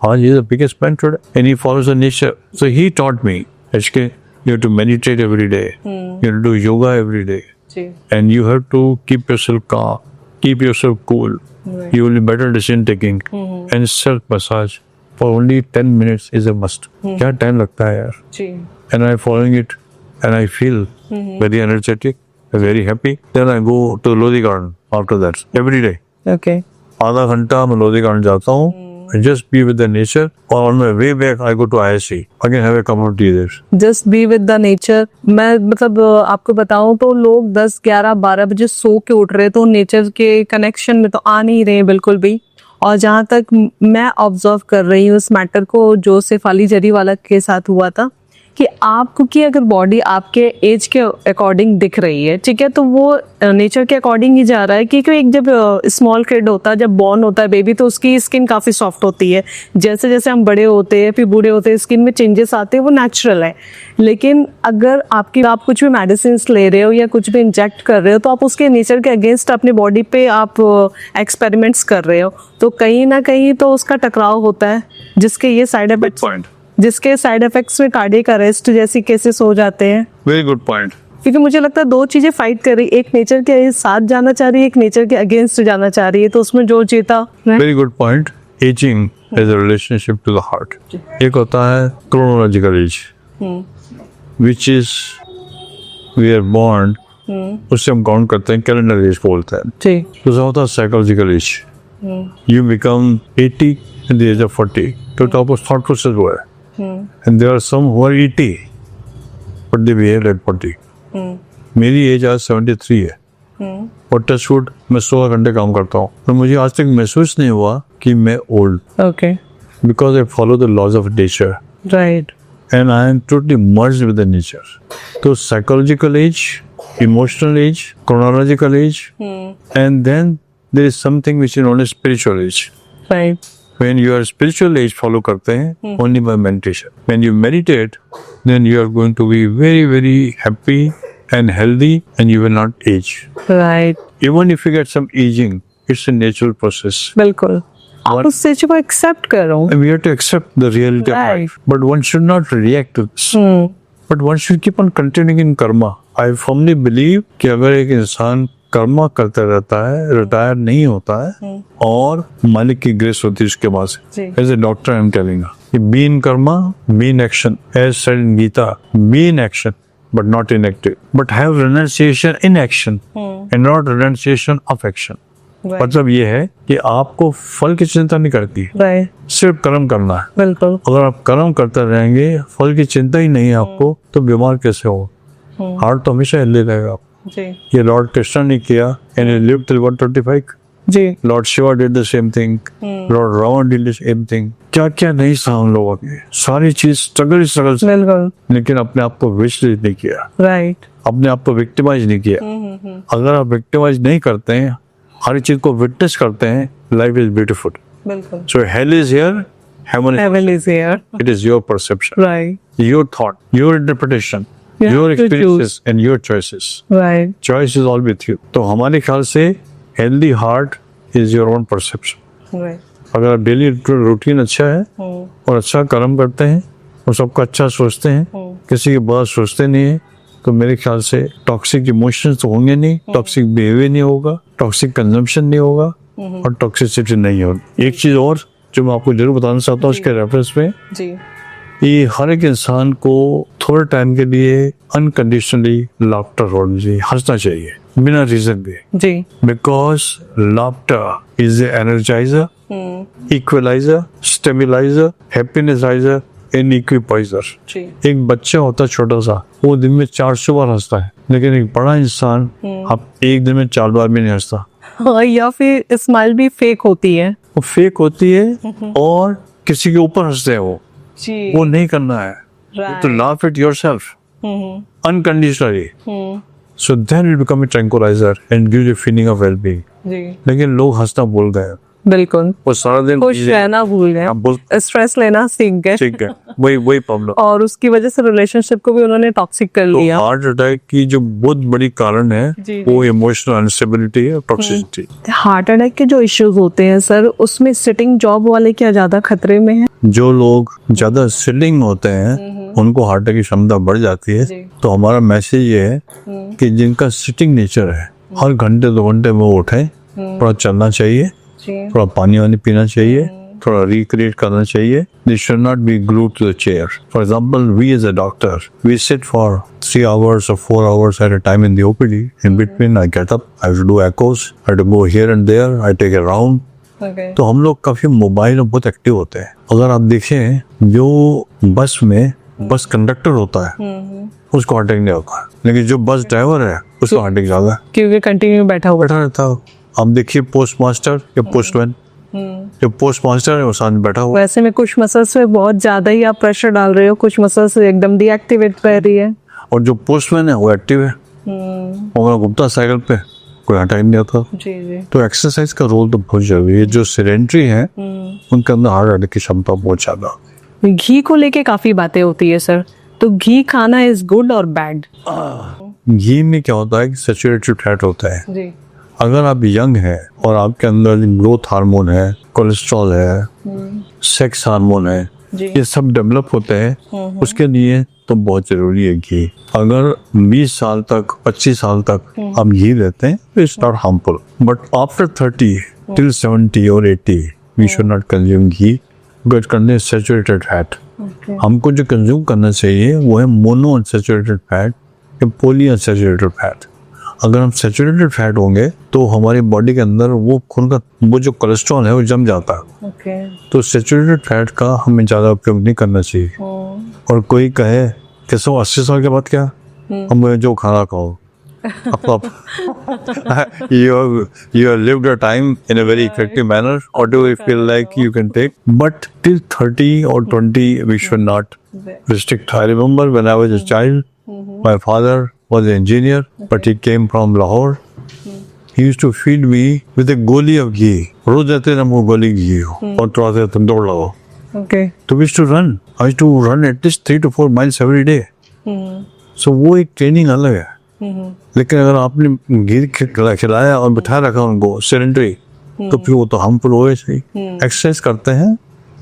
हाँ, he is the biggest man today, and he follows the nature. So he taught me, HK, you have to meditate every day. You have to do yoga every day. जी। And you have to keep yourself calm, keep yourself cool. Right. You will be better decision taking. And self massage for only 10 minutes is a must. क्या time लगता है यार? जी। And I following it, and I feel very energetic, very happy. Then I go to Lodi Garden after that every day. Okay. आधा घंटा मैं Lodhi garden जाता हूँ, just be with the nature, or on my way back I go to ISC, again have a cup of tea there. Just be with the nature. मैं मतलब आपको बताऊं तो लोग 10, 11, 12 बजे सो के उठ रहे, तो नेचर के कनेक्शन में तो आ नहीं रहे बिल्कुल भी। और जहाँ तक मैं ऑब्जर्व कर रही हूँ इस मैटर को, जो शेफाली जरी वाला के साथ हुआ था, कि आपको की अगर बॉडी आपके एज के अकॉर्डिंग दिख रही है, ठीक है, तो वो नेचर के अकॉर्डिंग ही जा रहा है। क्योंकि एक जब स्मॉल किड होता है, जब बॉर्न होता है बेबी, तो उसकी स्किन काफ़ी सॉफ्ट होती है। जैसे जैसे हम बड़े होते हैं फिर बूढ़े होते हैं, स्किन में चेंजेस आते हैं, वो नेचुरल है। लेकिन अगर आप कुछ भी मेडिसिन ले रहे हो या कुछ भी इंजेक्ट कर रहे हो, तो आप उसके नेचर के अगेंस्ट अपनी बॉडी पे आप एक्सपेरिमेंट्स कर रहे हो, तो कहीं ना कहीं तो उसका टकराव होता है, जिसके ये साइड इफेक्ट्स पॉइंट, जिसके साइड इफेक्ट्स में कार्डियक अरेस्ट जैसी केसेस हो जाते हैं। Very good point. क्योंकि मुझे लगता है दो चीजें फाइट कर रही, एक नेचर के साथ जाना चाह रही है, एक नेचर के अगेंस्ट जाना चाह रही है, तो उसमें जो जीता very good point. Ageing is a relationship to the heart. एक होता है chronological age, which is we are born, उससे हम काउंट करते हैं, कैलेंडर एज बोलते हैं। जी। दूसरा होता है psychological as. You become 80 at the age of 40. तो top of thought process वो है। And there are some who are 80, but they behave like 40. मेरी एज आज 73 है, और टच वुड मैं 16 घंटे काम करता हूँ, पर मुझे आज तक महसूस नहीं हुआ कि मैं old, okay, because I follow the laws of nature right, and I am totally merged with the nature. तो psychological age, emotional age, chronological age, and then there is something which is known as spiritual age. Right, When you are spiritual age follow करते हैं only by meditation. When you meditate, then you are going to be very very happy and healthy, and you will not age. Right, Even if you get some aging, it's a natural process. बिल्कुल। आप उस चीज को accept करो। And we have to accept the reality of Right. life. But one should not react to this. But one should keep on continuing in karma. I firmly believe कि अगर एक इंसान कर्मा करता रहता है, रिटायर नहीं होता है, और मालिक की ग्रेस होती है उसके पास। As a doctor I am telling be in karma, be in action, as said in Gita, be in action but not in active, but have renunciation in action and not renunciation of action. मतलब ये है कि आपको फल की चिंता नहीं करती, राइट, सिर्फ कर्म करना है। बिल्कुल। अगर आप कर्म करते रहेंगे, फल की चिंता ही नहीं है आपको, तो बीमार कैसे हो? हार्ट तो हमेशा हिलते रहेगा। जी, ये लॉर्ड कृष्ण ने किया, एंड ही लिव्ड टिल 125। जी, lord Shiva did the same thing, lord Ravana did the same thing. क्या क्या नहीं सहा हम लोगों के, सारी चीज स्ट्रगल से, बिल्कुल, लेकिन अपने आप को विचलित नहीं किया, राइट, अपने आप को विक्टिमाइज नहीं किया। अगर आप विक्टिमाइज नहीं करते हैं, हर चीज को विटनेस करते हैं, लाइफ इज ब्यूटीफुल। बिल्कुल। So hell is here, Heaven is here, it is your perception, right, your thought, your interpretation, You your have to experiences and your choices. right, Choice is all with you. तो हमारे ख्याल से healthy heart is your own perception. right, अगर आप daily routine अच्छा है और अच्छा कर्म करते हैं और सबका अच्छा सोचते हैं, किसी की बात सोचते नहीं है, तो मेरे ख्याल से टॉक्सिक इमोशंस तो होंगे नहीं, टॉक्सिक बिहेवियर नहीं होगा, टॉक्सिक कंजम्पशन नहीं होगा, और टॉक्सिसिटी नहीं होगी। एक चीज और जो मैं आपको जरूर बताना चाहता हूँ उसके रेफरेंस में, जी, ये हर एक इंसान को थोड़े टाइम के लिए अनकंडीशनली लाफ्टर होना चाहिए, हंसना चाहिए बिना रीजन के, जी, because laughter is energizer, equalizer, stabilizer, happinessizer and equipizer. जी, एक बच्चा होता है छोटा सा, वो दिन में 400 बार हंसता है, लेकिन एक बड़ा इंसान आप एक दिन में 4 बार भी नहीं हंसता। हाँ, या फिर स्माइल भी फेक होती है। वो फेक होती है और किसी के ऊपर हंसते हैं, जी, वो नहीं करना है। right, तो laugh at yourself unconditionally. So then it become a tranquilizer and gives you a feeling of well-being. जी, लेकिन लोग हंसना भूल गए, बिल्कुल, वो सारा दिन खुश रहना भूल हाँ, गए, स्ट्रेस लेना सीख गए, ठीक है, वही प्रॉब्लम। और उसकी वजह से रिलेशनशिप को भी उन्होंने टॉक्सिक कर तो लिया। हार्ट अटैक की जो बहुत बड़ी कारण है जी, वो इमोशनल अनस्टेबिलिटी है, टॉक्सिसिटी। हार्ट अटैक के जो इश्यूज होते हैं सर, उसमें सिटिंग जॉब वाले क्या ज्यादा खतरे में है? जो लोग ज्यादा सिटिंग होते हैं उनको हार्ट अटैक की क्षमता बढ़ जाती है। जी। तो हमारा मैसेज ये है कि जिनका सिटिंग नेचर है, हर घंटे 2 घंटे में उठे, थोड़ा चलना चाहिए, थोड़ा पानी वानी पीना चाहिए, थोड़ा रिक्रिएट करना चाहिए। They should not be glued to the chair. For example, we as a doctor, we sit for 3 hours or 4 hours at a time in the OPD. In between, I get up, I have to do echoes, I have to go here and there, I take a round. तो हम लोग काफी mobile और बहुत active होते हैं। अगर आप देखें, जो बस में बस कंडक्टर होता है उसको हार्ट अटैक नहीं होता, लेकिन जो बस ड्राइवर है उसको हार्ट अटैक ज्यादा है, क्योंकि कंटिन्यू बैठा हुआ। बैठा रहता है। आप देखिए पोस्ट मास्टर या पोस्टमैन, जो पोस्ट मास्टर है वो साथ में बैठा हुआ है। वैसे में कुछ मसल्स पे बहुत ज्यादा ही आप प्रेशर डाल रहे हो, कुछ मसल्स एकदम डीएक्टिवेट कर रही है। और जो पोस्टमैन है वो एक्टिव है, वो घूमता साइकिल पे, कोई हटा ही नहीं आता। जी जी। तो एक्सरसाइज का रोल तो बहुत जरूरी है। जो सेडेंटरी है उनके अंदर हार्ट अटैक की क्षमता बहुत ज्यादा। घी को लेके काफी बातें होती है सर, तो घी खाना इज गुड और बैड? घी में क्या होता है कि सैचुरेटेड फैट होता है। जी। अगर आप यंग हैं और आपके अंदर ग्रोथ हार्मोन है, कोलेस्ट्रॉल है, सेक्स हार्मोन है, जी। ये सब डेवलप होते हैं, उसके लिए तो बहुत जरूरी है घी। अगर 20 साल तक 25 साल तक आप घी लेते हैं तो it's not harmful, but after 30 till 70 और 80 we should not consume ghee, because करने सैचुरेटेड फैट। हमको जो कंज्यूम करना चाहिए वो है मोनो अनसैचुरेटेड फैट या पॉली अनसैचुरेटेड फैट। अगर हम सैचुरेटेड फैट होंगे तो हमारी बॉडी के अंदर वो खून का वो जो कोलेस्ट्रॉल है वो जम जाता है। तो सैचुरेटेड फैट का हमें ज़्यादा उपयोग नहीं करना चाहिए। और कोई कहे कि 180 साल के बाद क्या हम जो खाना खाओ, you have lived your time in a very effective manner, or do you feel like you can take, but till 30 or 20 we should not restrict. I remember when I was a child, my father was an engineer, but he came from Lahore. He used to feed me with a goli of ghee. रोज देते ना वो गोली घी हो और थोड़ा सा तुम दौड़ लगाओ। Okay. तो we used to run. I used to run at least 3 to 4 miles every day. So वो एक ट्रेनिंग अलग है। लेकिन अगर आपने घी खिलाया और बिठा रखा उनको सेडेंटरी, तो फिर वो तो हार्मफुल हो सही। एक्सरसाइज करते हैं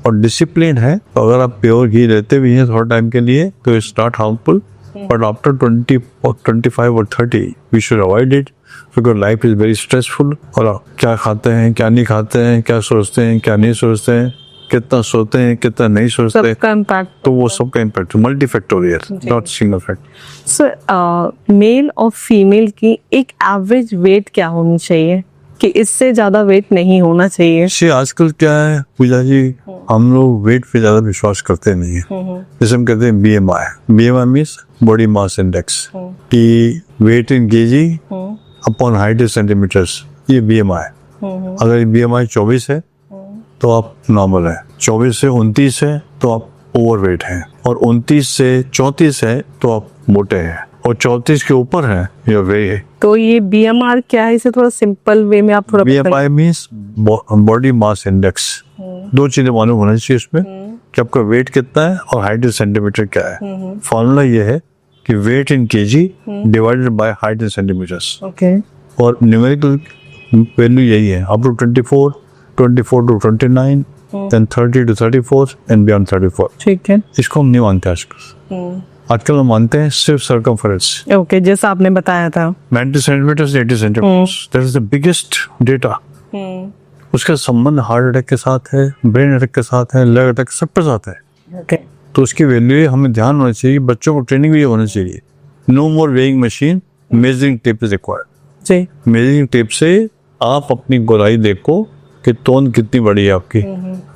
और डिसिप्लिन है, तो अगर आप प्योर घी लेते भी हैं थोड़ा टाइम के लिए तो it's not harmful, but after 20 और 25 और 30 we should avoid it, because life is very stressful. और क्या खाते हैं, क्या नहीं खाते हैं, क्या सोचते हैं, क्या नहीं सोचते हैं, कितना सोते हैं, कितना नहीं सोचते, सबका इम्पैक्ट। तो वो सबका impact multi factorial, not single factor. Sir male और फीमेल की एक एवरेज वेट क्या होनी चाहिए कि इससे ज्यादा वेट नहीं होना चाहिए? इससे आजकल क्या है पूजा जी, हम लोग वेट पे ज्यादा विश्वास करते नहीं है। जैसे हम कहते हैं BMI means body mass index, कि weight in KG upon height centimetres, ये BMI। अगर BMI 24 है तो आप नॉर्मल है, 24 से 29 है तो आप ओवरवेट हैं, और 29 से 34 है तो आप मोटे हैं, और 34 के ऊपर है या वे। तो ये BMR क्या है, इसे थोड़ा सिंपल वे में आप थोड़ा BMI means body mass index. दो चीजें मालूम होना चाहिए इसमें कि आपका वेट कितना है और हाइट इन सेंटीमीटर क्या है। फॉर्मूला ये है कि weight in KG divided by height in centimetres, okay. और न्यूमेरिकल वैल्यू यही है, up to 24 to 29, then 30 to 34 and beyond 34। ठीक है। इसको हम नहीं मानते आजकल। आजकल हम मानते हैं सिर्फ सर्कमफरेंस। ओके, जैसा आपने बताया था 90 centimetre 80 centimetre, that is the biggest data. उसका संबंध हार्ट अटैक के साथ है, ब्रेन अटैक के साथ है, लेग अटैक सबके साथ है। ओके। तो उसकी वैल्यू हमें ध्यान होना चाहिए, बच्चों को ट्रेनिंग भी होना चाहिए। No more weighing machine, measuring tape is required. जी। मेजरिंग टेप से आप अपनी गोलाई देखो कि तोन कितनी बड़ी है आपकी।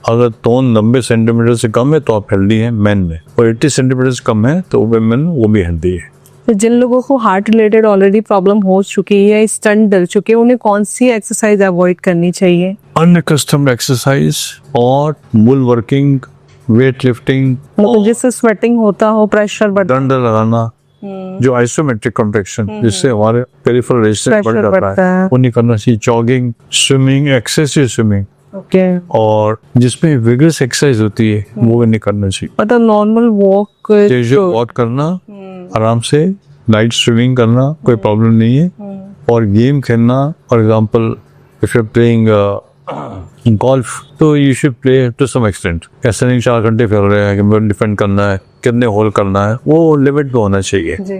अगर तोन 90 सेंटीमीटर से कम है तो आप हेल्दी हैं मैन में, और 80 सेंटीमीटर से कम है तो वुमेन वो भी हेल्दी है। तो जिन लोगों को हार्ट रिलेटेड ऑलरेडी प्रॉब्लम हो चुकी है या स्टंट डल चुके हैं, उन्हें कौन सी एक्सरसाइज अवॉइड करनी चाहिए? अनकस्टम्ड एक्सरसाइज और बुल वर्किंग, वेट लिफ्टिंग, मतलब जिससे स्वेटिंग होता हो, प्रेशर बढ़ता डंडा लगाना, जो आइसोमेट्रिक कॉन्ट्रैक्शन जिससे हमारे पेरिफेरल रेजिस्टेंस बढ़ Pressure जाता बढ़ता है, है। वो नहीं करना चाहिए। Jogging, swimming, excessive swimming, okay. और जिसमें विगरस एक्सरसाइज होती है वो भी नहीं करना चाहिए। मतलब नॉर्मल वॉक, कैजुअल वॉक करना, आराम से लाइट स्विमिंग करना, कोई प्रॉब्लम नहीं है। और गेम खेलना, for example if you are playing golf, तो you should play to some extent. ऐसा नहीं 4 घंटे खेल रहे हैं कि डिफेंड करना है, कितने होल करना है, वो लिमिट पे होना चाहिए। जी।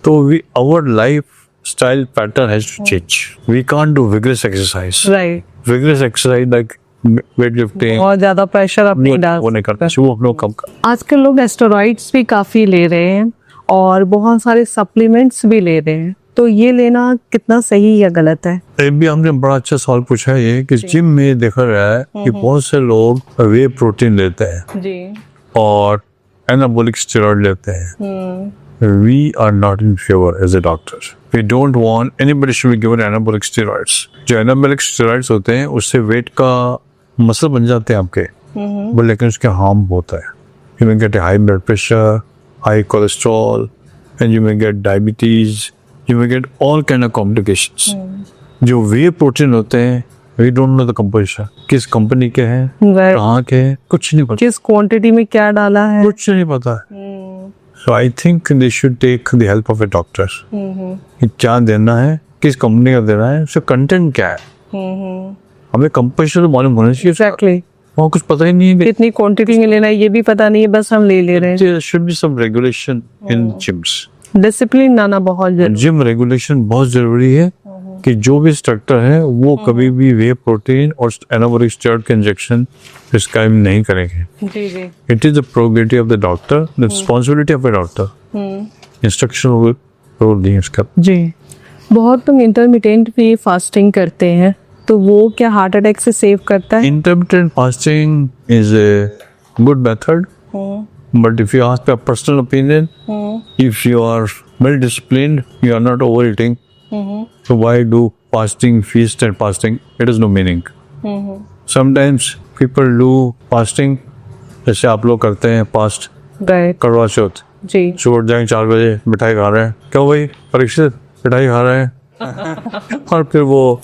तो we our lifestyle pattern has to change. We can't do vigorous exercise. Right. Vigorous exercise like weight lifting, बहुत ज्यादा प्रेशर आप नहीं डाल वो नहीं करना चाहिए, वो हम लोग कम कर। आजकल लोग एस्टेरॉइड्स भी काफी ले रहे हैं और बहुत सारे सप्लीमेंट्स भी ले रहे हैं, तो ये लेना कितना सही या गलत है? एक भी हमने बड़ा अच्छा सवाल पूछा है ये कि जिम में देखा गया है कि बहुत से लोग वे प्रोटीन लेते हैं जी। और एनाबोलिक स्टेरॉइड लेते हैं। We are not in favor as a doctor. We don't want anybody should be given anabolic steroids. जो anabolic steroids होते हैं उससे वेट का मसल बन जाते हैं आपके, बट लेकिन उसके हार्म होता है. You may get high blood pressure, high cholesterol, and you may get diabetes, you may get all kind of complications. जो वे प्रोटीन होते हैं, we don't know the composition, किस कंपनी के हैं, कहाँ के हैं, कुछ नहीं पता, किस क्वांटिटी में क्या डाला है. कुछ नहीं पता है. So I think they should take the help of a doctor. कि क्या देना है, किस कंपनी का देना है, उसका कंटेंट क्या है. हमें कंपोजिशन तो मालूम होना चाहिए. एग्जैक्टली. वहाँ कुछ पता ही नहीं है. कितनी क्वांटिटी में लेना है ये भी पता नहीं है, बस हम ले ले रहे हैं. There should be some regulation in gyms. Discipline आना बहुत जरूरी. जिम रेगुलेशन बहुत जरूरी है कि जो भी इंस्ट्रक्टर है वो कभी भी वे प्रोटीन और एनाबॉलिक स्टेरॉइड के इंजेक्शन प्रिस्क्राइब नहीं करेंगे. जी जी. It is the prerogative of the doctor, the responsibility of the doctor. Instruction role नहीं है इसका. जी. बहुत लोग इंटरमिटेंट भी फास्टिंग करते हैं, तो वो क्या हार्ट अटैक से सेव करता है? Intermittent fasting is a good method, but if you ask my personal opinion, if you are well disciplined, you are not overeating, so why do fasting, feast and fasting? It has no meaning. Sometimes people do fasting, जैसे आप लोग करते हैं fast, right. करवा चौथ, जी. सुबह जाएंगे 4 बजे मिठाई खा रहे हैं. क्यों भाई परीक्षित मिठाई खा रहे हैं और फिर वो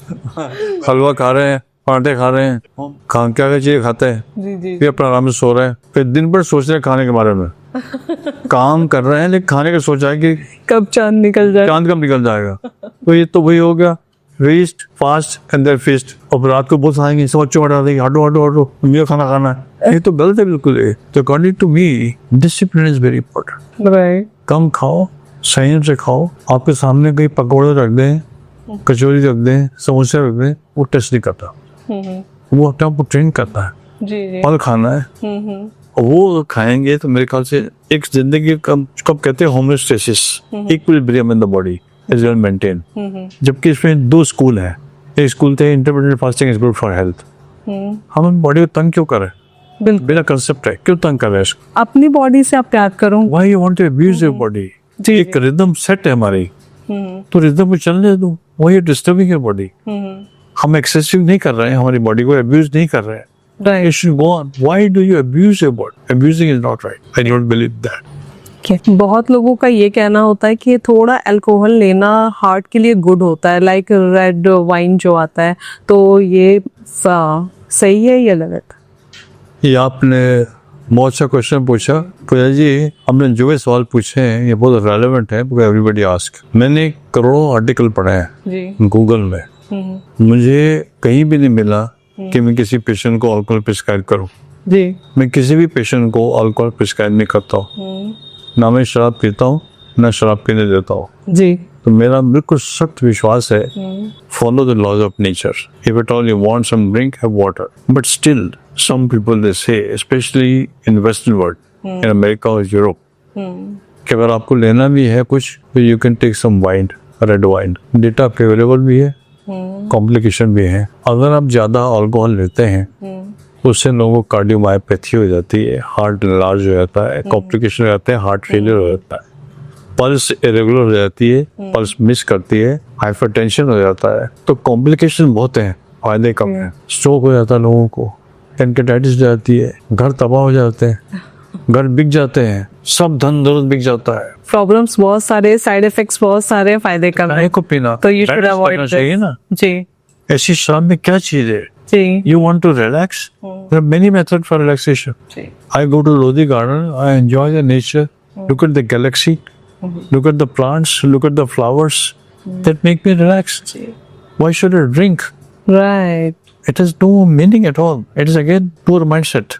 हलवा खा रहे हैं, पराठे खा रहे हैं, क्या क्या चीजें खाते हैं, जी जी. फिर अपना आराम से सो रहे हैं, फिर दिन भर सोच रहे हैं खाने के बारे में. काम कर रहे हैं लेकिन खाने का सोचा है कि कब चांद निकल जाए. चांद कब निकल जाएगा. तो ये तो वही हो गया, feast fast and then feast. और रात को बहुत खाएंगे, सब बच्चों हटा देंगे, हटो हटो हटो मुझे खाना खाना है. ये तो गलत है बिल्कुल. तो according to me discipline is very important. Right. कम खाओ, संयम से खाओ. आपके सामने कहीं पकौड़े रख दें, कचौरी रख दें, समोसे रख दें, वो टेस्ट नहीं करता. वो अपने आप को ट्रेन करता है. जी जी. फल खाना है और वो खाएंगे तो मेरे ख्याल से एक जिंदगी कब कहते हैं homeostasis, equilibrium in the body is well maintain. जबकि इसमें 2 स्कूल हैं. एक स्कूल थे intermittent fasting is good for health. हम बॉडी को तंग क्यों करें? बिल्कुल. बिना कंसेप्ट है, क्यों तंग कर रहे हैं इसको? अपनी बॉडी से आप प्यार करो. Why you want to abuse your body? जी. एक रिदम सेट है हमारी, तो रिदम में चलने दो. Why you disturbing your body? हम एक्सेसिव नहीं कर रहे हैं, हमारी बॉडी को अब्यूज नहीं कर रहे हैं. Right. You should go on. Why do you abuse your body? Abusing is not right. I don't believe that. बहुत लोगों का ये कहना होता है कि थोड़ा अल्कोहल लेना हार्ट के लिए गुड होता है, लाइक रेड वाइन जो आता है, तो ये सही है या गलत? ये आपने बहुत अच्छा क्वेश्चन पूछा पूजा जी. हमने जो भी सवाल पूछे हैं ये बहुत रेलेवेंट है, बिकॉज एवरीबडी आस्क. मैंने करोड़ों आर्टिकल पढ़े हैं जी. गूगल में. मुझे कहीं भी नहीं मिला कि मैं किसी पेशेंट को अल्कोहल प्रिस्क्राइब करूं. जी. मैं किसी भी पेशेंट को अल्कोहल प्रिस्क्राइब नहीं करता हूँ. ना मैं शराब पीता हूँ, ना शराब पीने देता हूँ. जी. तो मेरा बिल्कुल सख्त विश्वास है, follow the laws of nature. If at all you want some drink, have water. But still some people they say, specially in western world, in America और यूरोप, कि अगर आपको लेना भी है कुछ तो you can take some wine, red wine. Data available भी है, कॉम्प्लिकेशन भी है. अगर आप ज्यादा अल्कोहल लेते हैं उससे लोगों को कार्डियोमायोपैथी हो जाती है, हार्ट लार्ज हो जाता है, कॉम्प्लिकेशन हो जाते हैं, हार्ट फेलियर हो जाता है, पल्स इरेगुलर हो जाती है, पल्स मिस करती है, हाइपरटेंशन हो जाता है. तो कॉम्प्लिकेशन बहुत हैं, फायदे कम हैं. स्ट्रोक हो जाता है लोगों को, पेनकेटाइटिस हो जाती है, घर तबाह हो जाते हैं, घर बिक जाते हैं, सब धन दौलत बिक जाता है. प्रॉब्लम्स बहुत सारे, साइड इफेक्ट्स बहुत सारे, फायदे कम है. को पीना तो you should avoid चाहिए ना. जी. ऐसी शराब में क्या चीज है? जी. You want to relax? There are many methods for relaxation. Ji. I go to Lodi Garden, I enjoy the nature, look at the galaxy, look at the plants, look at the flowers that make me relax. Why should I drink? Right. It has no meaning at all. It is again poor mindset.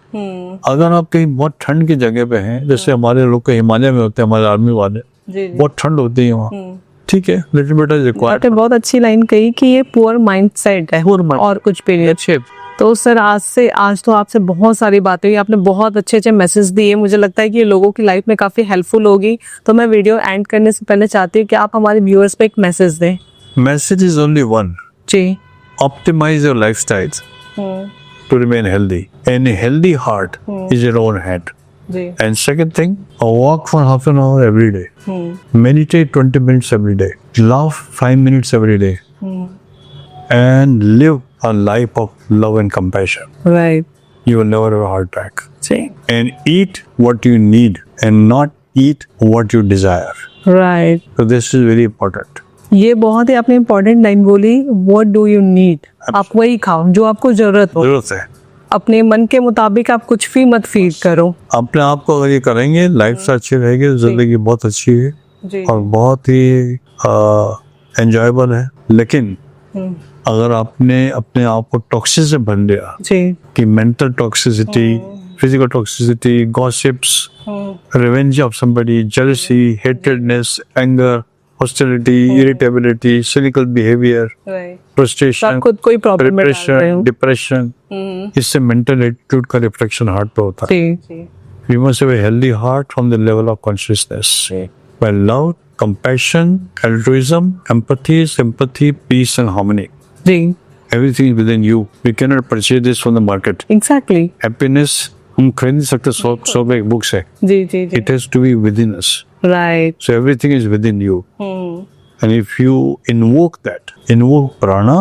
अगर आप कहीं बहुत ठंड की जगह पे हैं, जैसे हमारे लोग हिमालय में होते हैं, हमारे आर्मी वाले, बहुत ठंड होती है वहाँ, ठीक है, लिटिल बिट इज रिक्वायर्ड. आपने बहुत अच्छी लाइन कही कि ये पुअर माइंडसेट है और कुछ भी नहीं. अच्छे. तो सर आज तो आपसे बहुत सारी बातें हुई, आपने बहुत अच्छे अच्छे मैसेज दिए. मुझे लगता है कि ये लोगों की लाइफ में काफी हेल्पफुल होगी. तो मैं वीडियो एंड करने से पहले चाहती हूँ कि आप हमारे व्यूअर्स पे एक मैसेज दें. Message is only one. जी. Optimize your lifestyle to remain healthy. And a healthy heart is your own hand. जी. And second thing, a walk for half an hour every day. Meditate 20 minutes every day. Laugh 5 minutes every day. And live a life of love and compassion. Right You will never have a heart attack. जी And eat what you need and not eat what you desire. Right So this is very important. ये बहुत ही आपने important line बोली, what do you need, आप वही खाओ जो आपको जरूरत हो, जरूरत है। अपने मन के मुताबिक आप कुछ भी मत फीड करो। अपने आप को अगर ये करेंगे, लाइफ से अच्छी रहेगी, तो जिंदगी बहुत अच्छी है जी और बहुत ही एंजॉयबल है। लेकिन अगर आपने अपने आप को टॉक्सिक से भर लिया जी कि mental toxicity, physical toxicity, gossips, revenge of somebody, jealousy, hatredness, anger, hostility, irritability, cynical behavior, right, frustration, आप खुद कोई प्रॉब्लम में डाल रहे हो। depression, इससे मेंटल एटीट्यूड का रिफ्लेक्शन हार्ट पे होता है। जी We must have a healthy heart from the level of consciousness. By love, compassion, altruism, empathy, sympathy, peace and harmony. जी Everything is within you. We cannot purchase this from the market. Exactly Happiness हम खरीद नहीं सकते 100 में एक book से। जी जी जी It has to be within us. Right So everything is within you. And if you invoke that, invoke prana,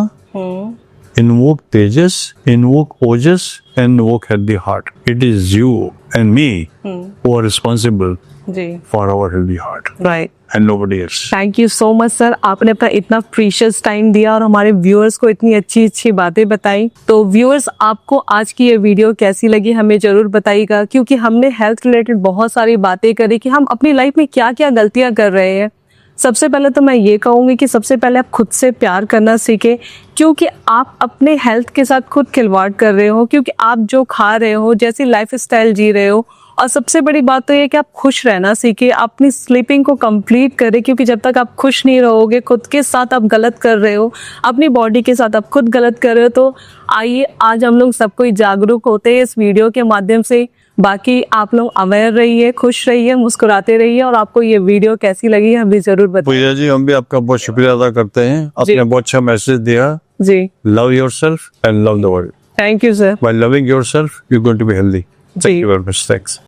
invoke tejas, invoke ojas, and invoke healthy heart. It is you and me who are responsible जी for our healthy heart right. and nobody else. Thank you so much sir, आपने अपना इतना precious time दिया और हमारे viewers को इतनी अच्छी अच्छी बातें बताई। तो व्यूअर्स, आपको आज की ये वीडियो कैसी लगी हमें जरूर बताइएगा, क्योंकि हमने हेल्थ रिलेटेड बहुत सारी बातें करी कि हम अपनी लाइफ में क्या क्या गलतियां कर रहे हैं। सबसे पहले तो मैं ये कहूँगी कि सबसे पहले आप खुद से प्यार करना सीखें, क्योंकि आप अपने हेल्थ के साथ खुद खिलवाड़ कर रहे हो, क्योंकि आप जो खा रहे हो, जैसी लाइफ स्टाइल जी रहे हो। और सबसे बड़ी बात तो ये कि आप खुश रहना सीखिए, अपनी स्लीपिंग को कंप्लीट करें, क्योंकि जब तक आप खुश नहीं रहोगे, खुद के साथ आप गलत कर रहे हो, अपनी बॉडी के साथ आप खुद गलत कर रहे हो। तो आइए आज हम लोग सब कोई जागरूक होते हैं इस वीडियो के माध्यम से। बाकी आप लोग अवेयर रहिए, खुश रहिए, मुस्कुराते रहिए। और आपको ये वीडियो कैसी लगी हमें जरूर बताइए। पूजा जी, हम भी आपका बहुत शुक्रिया अदा करते हैं, आपने बहुत अच्छा मैसेज दिया। जी Love yourself and love the world. Thank you sir. By loving yourself, you're going to be healthy. Thank जी you very much. Thanks.